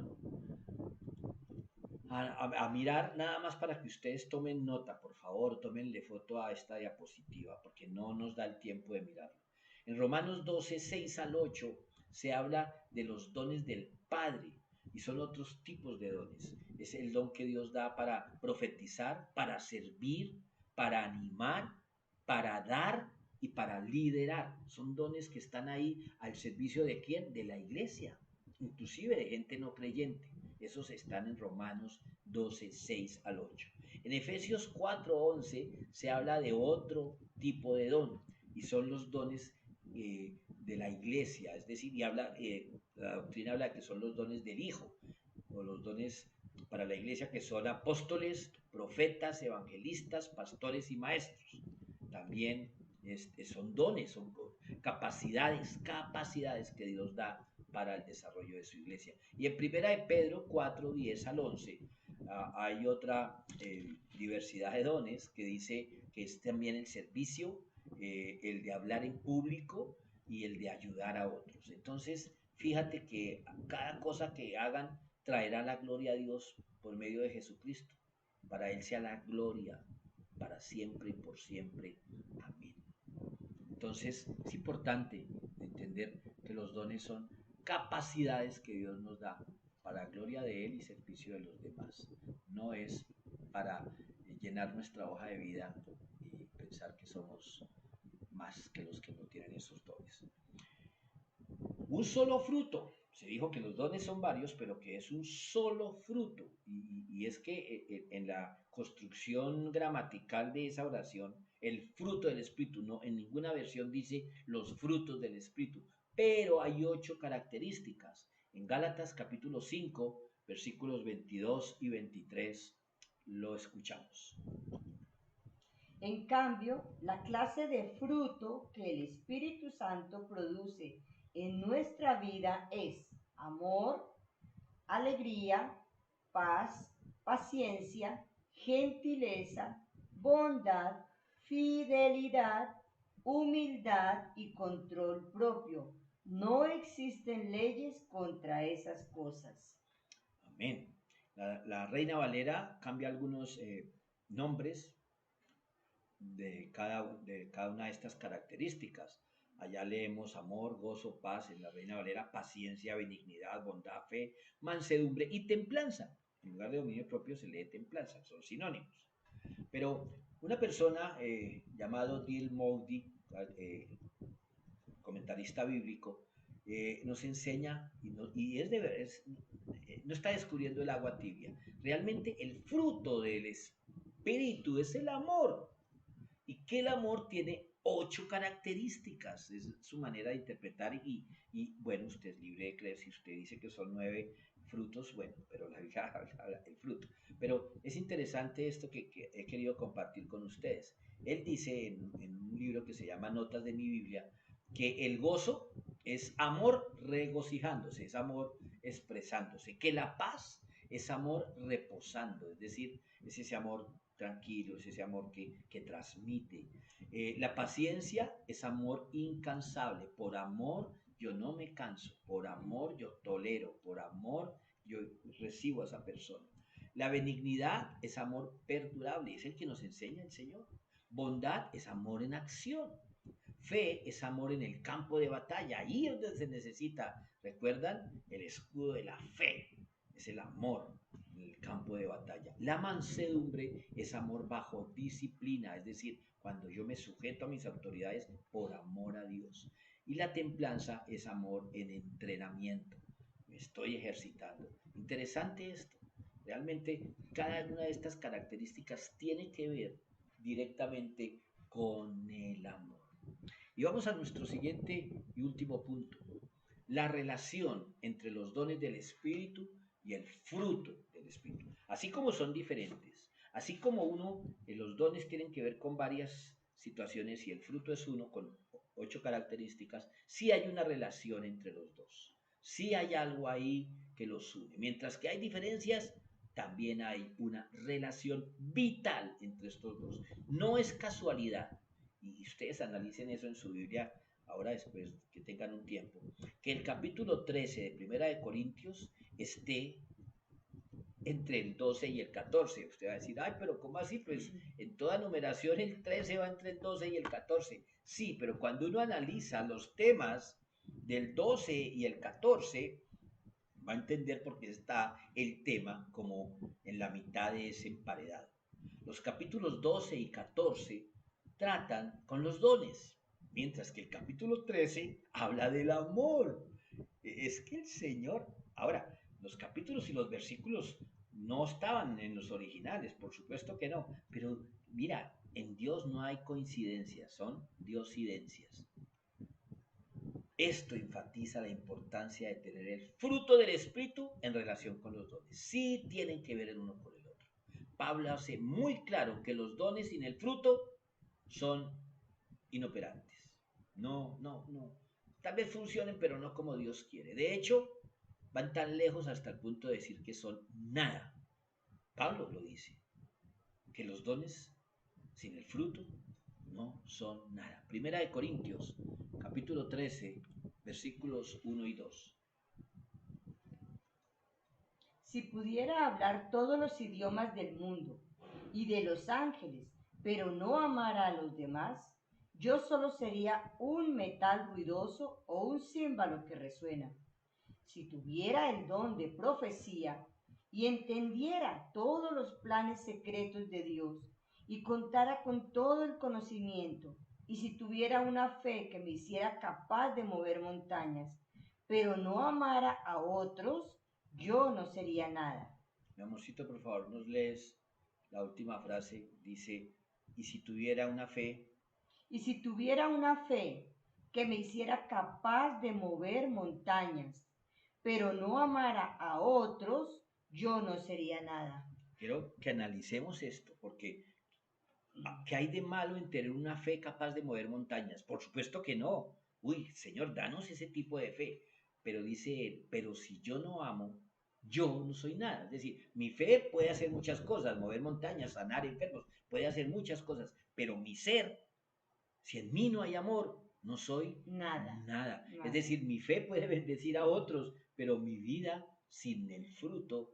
mirar nada más para que ustedes tomen nota, por favor, tómenle foto a esta diapositiva, porque no nos da el tiempo de mirarlo. En Romanos 12, 6 al 8, se habla de los dones del Padre, y son otros tipos de dones. Es el don que Dios da para profetizar, para servir, para animar, para dar y para liderar. Son dones que están ahí al servicio de quién? De la iglesia, inclusive de gente no creyente. Esos están en Romanos 12, 6 al 8. En Efesios 4, 11 se habla de otro tipo de don y son los dones de la iglesia, es decir, la doctrina habla que son los dones del Hijo, o los dones para la iglesia que son apóstoles, profetas, evangelistas, pastores y maestros. También son dones, son capacidades que Dios da para el desarrollo de su iglesia. Y en primera de Pedro 4, 10 al 11, hay otra diversidad de dones que dice que es también el servicio, el de hablar en público y el de ayudar a otros. Entonces, fíjate que cada cosa que hagan traerá la gloria a Dios por medio de Jesucristo. Para Él sea la gloria para siempre y por siempre. Amén. Entonces, es importante entender que los dones son capacidades que Dios nos da para gloria de Él y servicio de los demás. No es para llenar nuestra hoja de vida y pensar que somos más que los que no tienen esos dones. Un solo fruto. Se dijo que los dones son varios, pero que es un solo fruto. Y es que en la construcción gramatical de esa oración, el fruto del Espíritu, no, en ninguna versión dice los frutos del Espíritu, pero hay 8 características. En Gálatas capítulo 5, versículos 22 y 23, lo escuchamos. En cambio, la clase de fruto que el Espíritu Santo produce en nuestra vida es amor, alegría, paz, paciencia, gentileza, bondad, fidelidad, humildad y control propio. No existen leyes contra esas cosas. Amén. La Reina Valera cambia algunos nombres de cada una de estas características. Allá leemos amor, gozo, paz, en la Reina Valera, paciencia, benignidad, bondad, fe, mansedumbre y templanza. En lugar de dominio propio se lee templanza, son sinónimos. Pero una persona llamado Dil Moody, eh, comentarista bíblico, nos enseña, no está descubriendo el agua tibia. Realmente el fruto del Espíritu es el amor. Y que el amor tiene 8 características, es su manera de interpretar y bueno, usted es libre de creer, si usted dice que son 9 frutos, bueno, pero la Biblia habla del fruto. Pero es interesante esto que he querido compartir con ustedes. Él dice en un libro que se llama Notas de mi Biblia, que el gozo es amor regocijándose, es amor expresándose, que la paz es amor reposando, es decir, es ese amor tranquilo, es ese amor que transmite. La paciencia es amor incansable. Por amor yo no me canso, por amor yo tolero, por amor yo recibo a esa persona. La benignidad es amor perdurable, es el que nos enseña el Señor. Bondad es amor en acción. Fe es amor en el campo de batalla, ahí es donde se necesita, ¿recuerdan? El escudo de la fe, es el amor en el campo de batalla. La mansedumbre es amor bajo disciplina, es decir, cuando yo me sujeto a mis autoridades por amor a Dios. Y la templanza es amor en entrenamiento, me estoy ejercitando. Interesante esto. Realmente cada una de estas características tiene que ver directamente con el amor. Y vamos a nuestro siguiente y último punto. La relación entre los dones del Espíritu y el fruto del Espíritu. Así como son diferentes, así como los dones tienen que ver con varias situaciones y el fruto es uno con 8 características, sí hay una relación entre los dos. Sí hay algo ahí que los une. Mientras que hay diferencias, también hay una relación vital entre estos dos. No es casualidad, y ustedes analicen eso en su Biblia ahora después que tengan un tiempo, que el capítulo 13 de Primera de Corintios esté entre el 12 y el 14. Usted va a decir, ay, pero ¿cómo así? Pues en toda numeración el 13 va entre el 12 y el 14. Sí, pero cuando uno analiza los temas del 12 y el 14, va a entender por qué está el tema como en la mitad de ese emparedado. Los capítulos 12 y 14 tratan con los dones, mientras que el capítulo 13 habla del amor. Es que el Señor, ahora, los capítulos y los versículos no estaban en los originales, por supuesto que no, pero mira, en Dios no hay coincidencias, son diosidencias. Esto enfatiza la importancia de tener el fruto del Espíritu en relación con los dones. Sí tienen que ver el uno con el otro. Pablo hace muy claro que los dones sin el fruto son inoperantes. No. Tal vez funcionen, pero no como Dios quiere. De hecho, van tan lejos hasta el punto de decir que son nada. Pablo lo dice, que los dones sin el fruto no son nada. Primera de Corintios, capítulo 13, versículos 1 y 2. Si pudiera hablar todos los idiomas del mundo y de los ángeles, pero no amara a los demás, yo solo sería un metal ruidoso o un címbalo que resuena. Si tuviera el don de profecía y entendiera todos los planes secretos de Dios y contara con todo el conocimiento, y si tuviera una fe que me hiciera capaz de mover montañas, pero no amara a otros, yo no sería nada. Mi amorcito, por favor, nos lees la última frase. Dice, y si tuviera una fe. Y si tuviera una fe que me hiciera capaz de mover montañas, pero no amara a otros, yo no sería nada. Quiero que analicemos esto, porque ¿qué hay de malo en tener una fe capaz de mover montañas? Por supuesto que no. Uy, Señor, danos ese tipo de fe. Pero dice él, pero si yo no amo, yo no soy nada. Es decir, mi fe puede hacer muchas cosas, mover montañas, sanar enfermos, puede hacer muchas cosas, pero mi ser, si en mí no hay amor, no soy Nada, nada. Es nada. decir, mi fe puede bendecir a otros, pero mi vida sin el fruto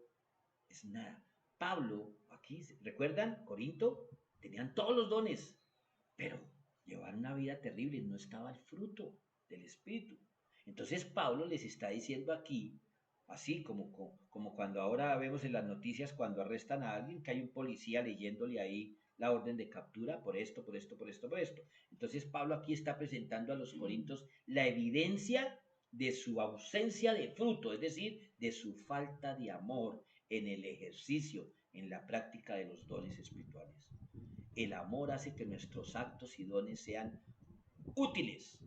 es nada. Pablo, aquí, ¿recuerdan? Corinto, tenían todos los dones, pero llevaban una vida terrible, no estaba el fruto del Espíritu. Entonces Pablo les está diciendo aquí, así como cuando ahora vemos en las noticias cuando arrestan a alguien, que hay un policía leyéndole ahí la orden de captura por esto, por esto, por esto, por esto. Entonces Pablo aquí está presentando a los corintios la evidencia de su ausencia de fruto, es decir, de su falta de amor en el ejercicio, en la práctica de los dones espirituales. El amor hace que nuestros actos y dones sean útiles.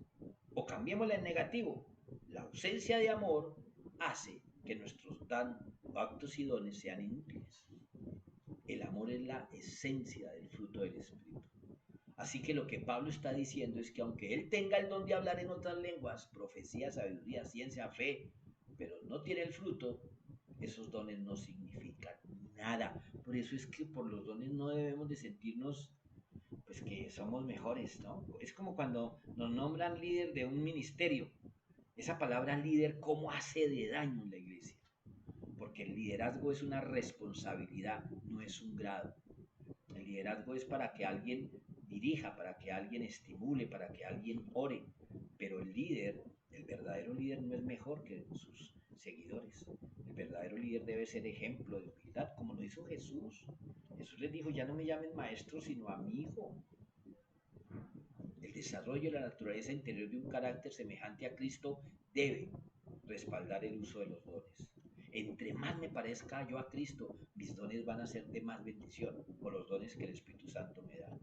O cambiémosla en negativo. La ausencia de amor hace que nuestros actos y dones sean inútiles. El amor es la esencia del fruto del Espíritu. Así que lo que Pablo está diciendo es que aunque él tenga el don de hablar en otras lenguas, profecía, sabiduría, ciencia, fe, pero no tiene el fruto, esos dones no significan nada. Por eso es que por los dones no debemos de sentirnos pues que somos mejores, ¿no? Es como cuando nos nombran líder de un ministerio. Esa palabra líder, ¿cómo hace de daño en la iglesia? Porque el liderazgo es una responsabilidad, no es un grado. El liderazgo es para que alguien dirija, para que alguien estimule, para que alguien ore. Pero el líder, el verdadero líder no es mejor que sus seguidores. El verdadero líder debe ser ejemplo de humildad, como lo hizo Jesús. Jesús les dijo, ya no me llamen maestro, sino amigo. El desarrollo de la naturaleza interior de un carácter semejante a Cristo debe respaldar el uso de los dones. Entre más me parezca yo a Cristo, mis dones van a ser de más bendición por los dones que el Espíritu Santo me da.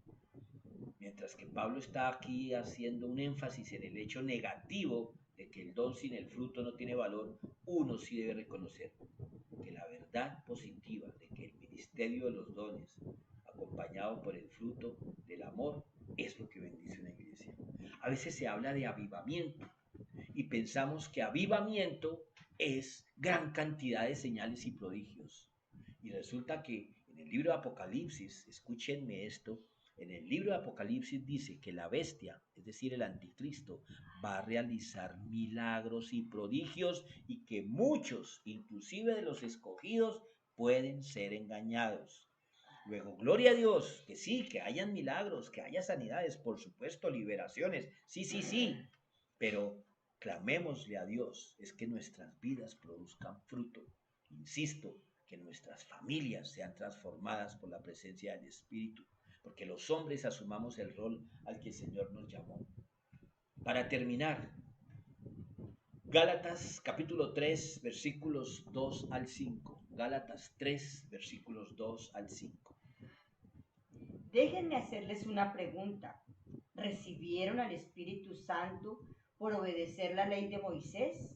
Mientras que Pablo está aquí haciendo un énfasis en el hecho negativo de que el don sin el fruto no tiene valor, uno sí debe reconocer que la verdad positiva de que el ministerio de los dones, acompañado por el fruto del amor, es lo que bendice una iglesia. A veces se habla de avivamiento y pensamos que avivamiento es gran cantidad de señales y prodigios. Y resulta que en el libro de Apocalipsis, escúchenme esto, en el libro de Apocalipsis dice que la bestia, es decir, el anticristo, va a realizar milagros y prodigios y que muchos, inclusive de los escogidos, pueden ser engañados. Luego, gloria a Dios, que sí, que hayan milagros, que haya sanidades, por supuesto, liberaciones, sí, pero clamémosle a Dios, es que nuestras vidas produzcan fruto. Insisto, que nuestras familias sean transformadas por la presencia del Espíritu. porque los hombres asumamos el rol al que el Señor nos llamó. Para terminar, Gálatas capítulo 3, versículos 2 al 5. Gálatas 3, versículos 2 al 5. Déjenme hacerles una pregunta. ¿Recibieron al Espíritu Santo por obedecer la ley de Moisés?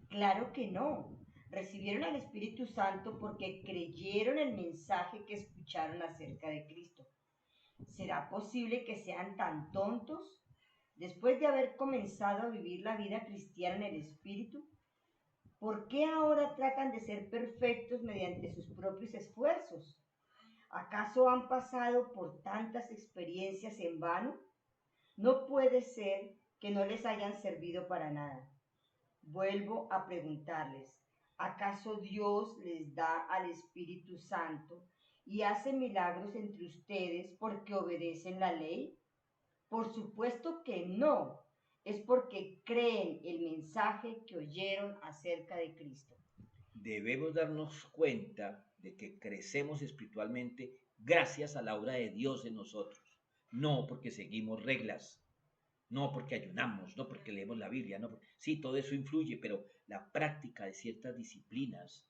Claro que no. Recibieron al Espíritu Santo porque creyeron el mensaje que escucharon acerca de Cristo. ¿Será posible que sean tan tontos? Después de haber comenzado a vivir la vida cristiana en el Espíritu, ¿por qué ahora tratan de ser perfectos mediante sus propios esfuerzos? ¿Acaso han pasado por tantas experiencias en vano? No puede ser que no les hayan servido para nada. Vuelvo a preguntarles, ¿acaso Dios les da al Espíritu Santo y hace milagros entre ustedes porque obedecen la ley? Por supuesto que no. Es porque creen el mensaje que oyeron acerca de Cristo. Debemos darnos cuenta de que crecemos espiritualmente gracias a la obra de Dios en nosotros, no porque seguimos reglas, no porque ayunamos, no porque leemos la Biblia, no porque... Sí, todo eso influye, pero la práctica de ciertas disciplinas,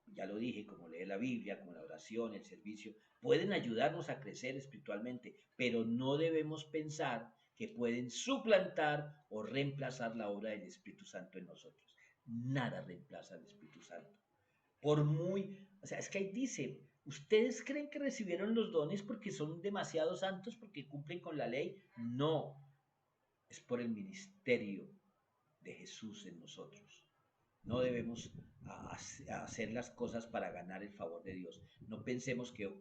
ya lo dije, como leer la Biblia, como la oración, el servicio, pueden ayudarnos a crecer espiritualmente, pero no debemos pensar que pueden suplantar o reemplazar la obra del Espíritu Santo en nosotros. Nada reemplaza al Espíritu Santo. Por muy, o sea, es que ahí dice, ¿ustedes creen que recibieron los dones porque son demasiado santos, porque cumplen con la ley? No, es por el ministerio de Jesús en nosotros. No debemos hacer las cosas para ganar el favor de Dios. No pensemos que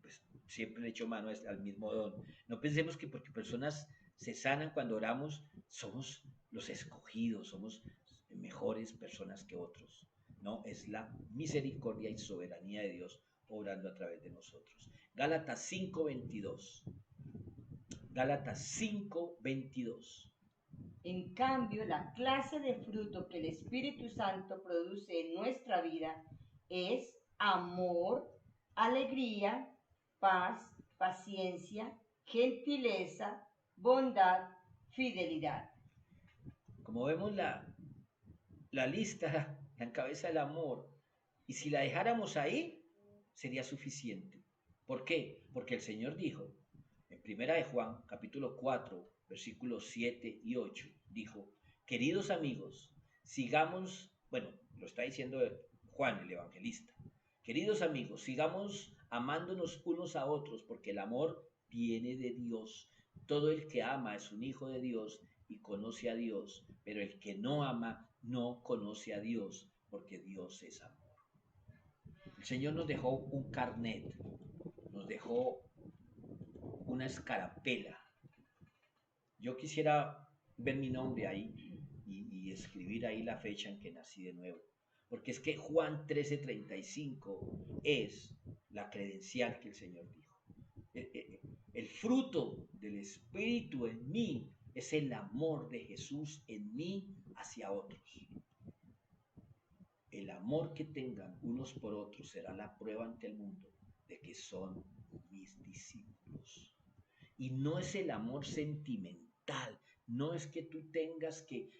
pues, siempre le echo mano al mismo don. No pensemos que porque personas se sanan cuando oramos, somos los escogidos, somos mejores personas que otros. No, es la misericordia y soberanía de Dios obrando a través de nosotros. Gálatas 5:22. Gálatas 5:22. En cambio, la clase de fruto que el Espíritu Santo produce en nuestra vida es amor, alegría, paz, paciencia, gentileza, bondad, fidelidad. Como vemos la lista, la encabeza el amor. Y si la dejáramos ahí, sería suficiente. ¿Por qué? Porque el Señor dijo, en Primera de Juan, capítulo 4, versículos 7 y 8, dijo, queridos amigos, sigamos, bueno, lo está diciendo Juan el evangelista, queridos amigos, sigamos amándonos unos a otros, porque el amor viene de Dios. Todo el que ama es un hijo de Dios y conoce a Dios, pero el que no ama no conoce a Dios, porque Dios es amor. El Señor nos dejó un carnet, nos dejó una escarapela. Yo quisiera ver mi nombre ahí y escribir ahí la fecha en que nací de nuevo, porque es que Juan 13:35 es la credencial que el Señor dijo. El fruto del Espíritu en mí es el amor de Jesús en mí hacia otros. El amor que tengan unos por otros será la prueba ante el mundo de que son mis discípulos. Y no es el amor sentimental, no es que tú tengas que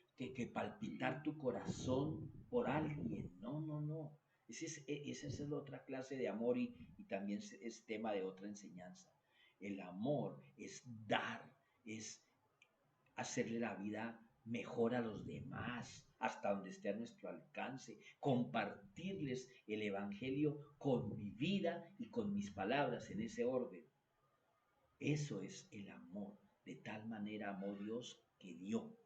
palpitar tu corazón por alguien, no, no, no. Esa es la otra clase de amor y también es tema de otra enseñanza. El amor es dar, es hacerle la vida mejor a los demás, hasta donde esté a nuestro alcance, compartirles el Evangelio con mi vida y con mis palabras en ese orden. Eso es el amor. De tal manera amó Dios que dio.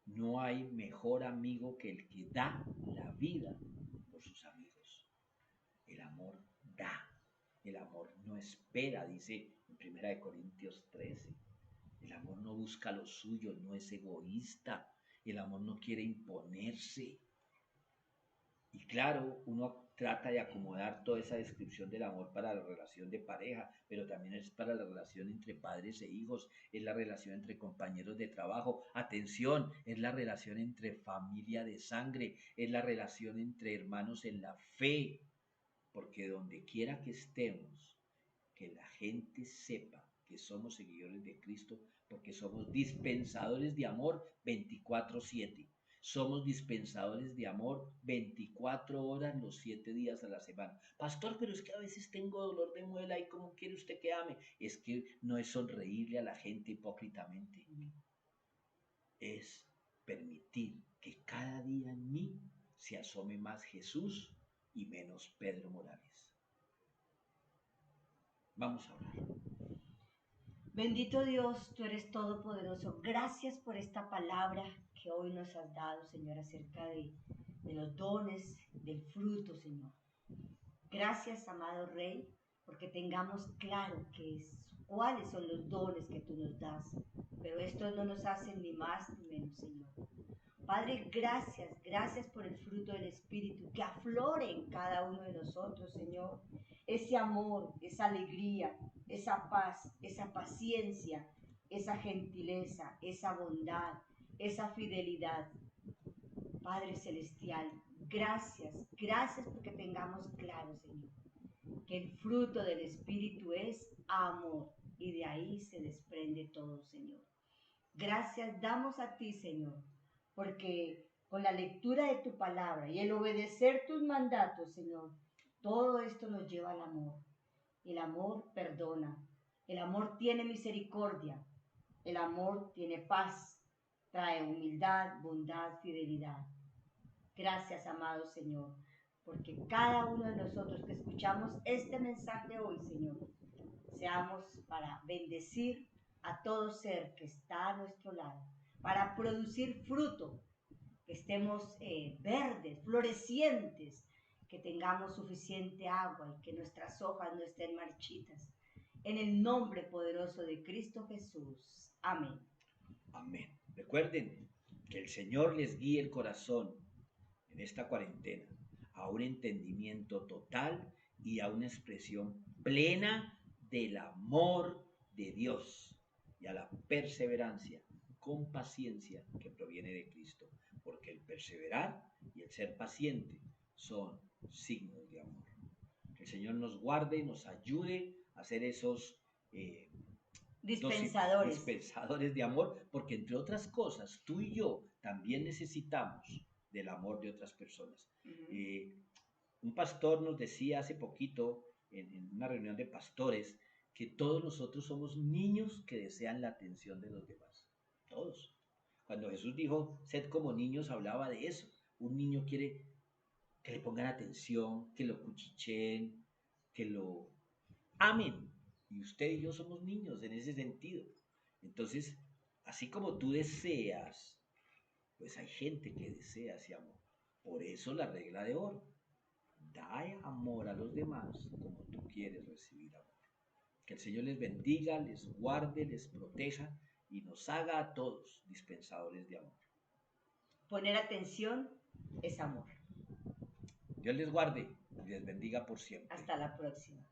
No hay mejor amigo que el que da la vida por sus amigos. El amor da. El amor no espera, dice en 1 Corintios 13. El amor no busca lo suyo, no es egoísta. El amor no quiere imponerse. Y claro, uno trata de acomodar toda esa descripción del amor para la relación de pareja, pero también es para la relación entre padres e hijos, es la relación entre compañeros de trabajo. Atención, es la relación entre familia de sangre, es la relación entre hermanos en la fe, porque donde quiera que estemos, que la gente sepa que somos seguidores de Cristo porque somos dispensadores de amor 24/7. Somos dispensadores de amor 24 horas los 7 días a la semana. Pastor, pero es que a veces tengo dolor de muela y ¿cómo quiere usted que ame? Es que no es sonreírle a la gente hipócritamente. Es permitir que cada día en mí se asome más Jesús y menos Pedro Morales. Vamos a orar. Bendito Dios, tú eres todopoderoso. Gracias por esta palabra que hoy nos has dado, Señor, acerca de los dones, del fruto, Señor. Gracias, amado Rey, porque tengamos claro cuáles son los dones que tú nos das. Pero estos no nos hacen ni más ni menos, Señor. Padre, gracias por el fruto del Espíritu que aflore en cada uno de nosotros, Señor. Ese amor, esa alegría, esa paz, esa paciencia, esa gentileza, esa bondad, esa fidelidad. Padre Celestial, gracias porque tengamos claro, Señor, que el fruto del Espíritu es amor y de ahí se desprende todo, Señor. Gracias damos a ti, Señor, porque con la lectura de tu palabra y el obedecer tus mandatos, Señor, todo esto nos lleva al amor. El amor perdona, el amor tiene misericordia, el amor tiene paz, trae humildad, bondad, fidelidad. Gracias, amado Señor, porque cada uno de nosotros que escuchamos este mensaje hoy, Señor, seamos para bendecir a todo ser que está a nuestro lado, para producir fruto, que estemos verdes, florecientes, que tengamos suficiente agua y que nuestras hojas no estén marchitas. En el nombre poderoso de Cristo Jesús. Amén. Amén. Recuerden que el Señor les guíe el corazón en esta cuarentena a un entendimiento total y a una expresión plena del amor de Dios y a la perseverancia con paciencia que proviene de Cristo, porque el perseverar y el ser paciente son signos de amor. Que el Señor nos guarde, nos ayude a hacer esos dispensadores de amor, porque entre otras cosas, tú y yo también necesitamos del amor de otras personas. Un pastor nos decía hace poquito, en una reunión de pastores, que todos nosotros somos niños que desean la atención de los demás. Todos. Cuando Jesús dijo, sed como niños, hablaba de eso. Un niño quiere que le pongan atención, que lo cuchicheen, que lo amen. Y usted y yo somos niños en ese sentido. Entonces, así como tú deseas, pues hay gente que desea ese amor. Por eso la regla de oro. Da amor a los demás como tú quieres recibir amor. Que el Señor les bendiga, les guarde, les proteja y nos haga a todos dispensadores de amor. Poner atención es amor. Dios les guarde y les bendiga por siempre. Hasta la próxima.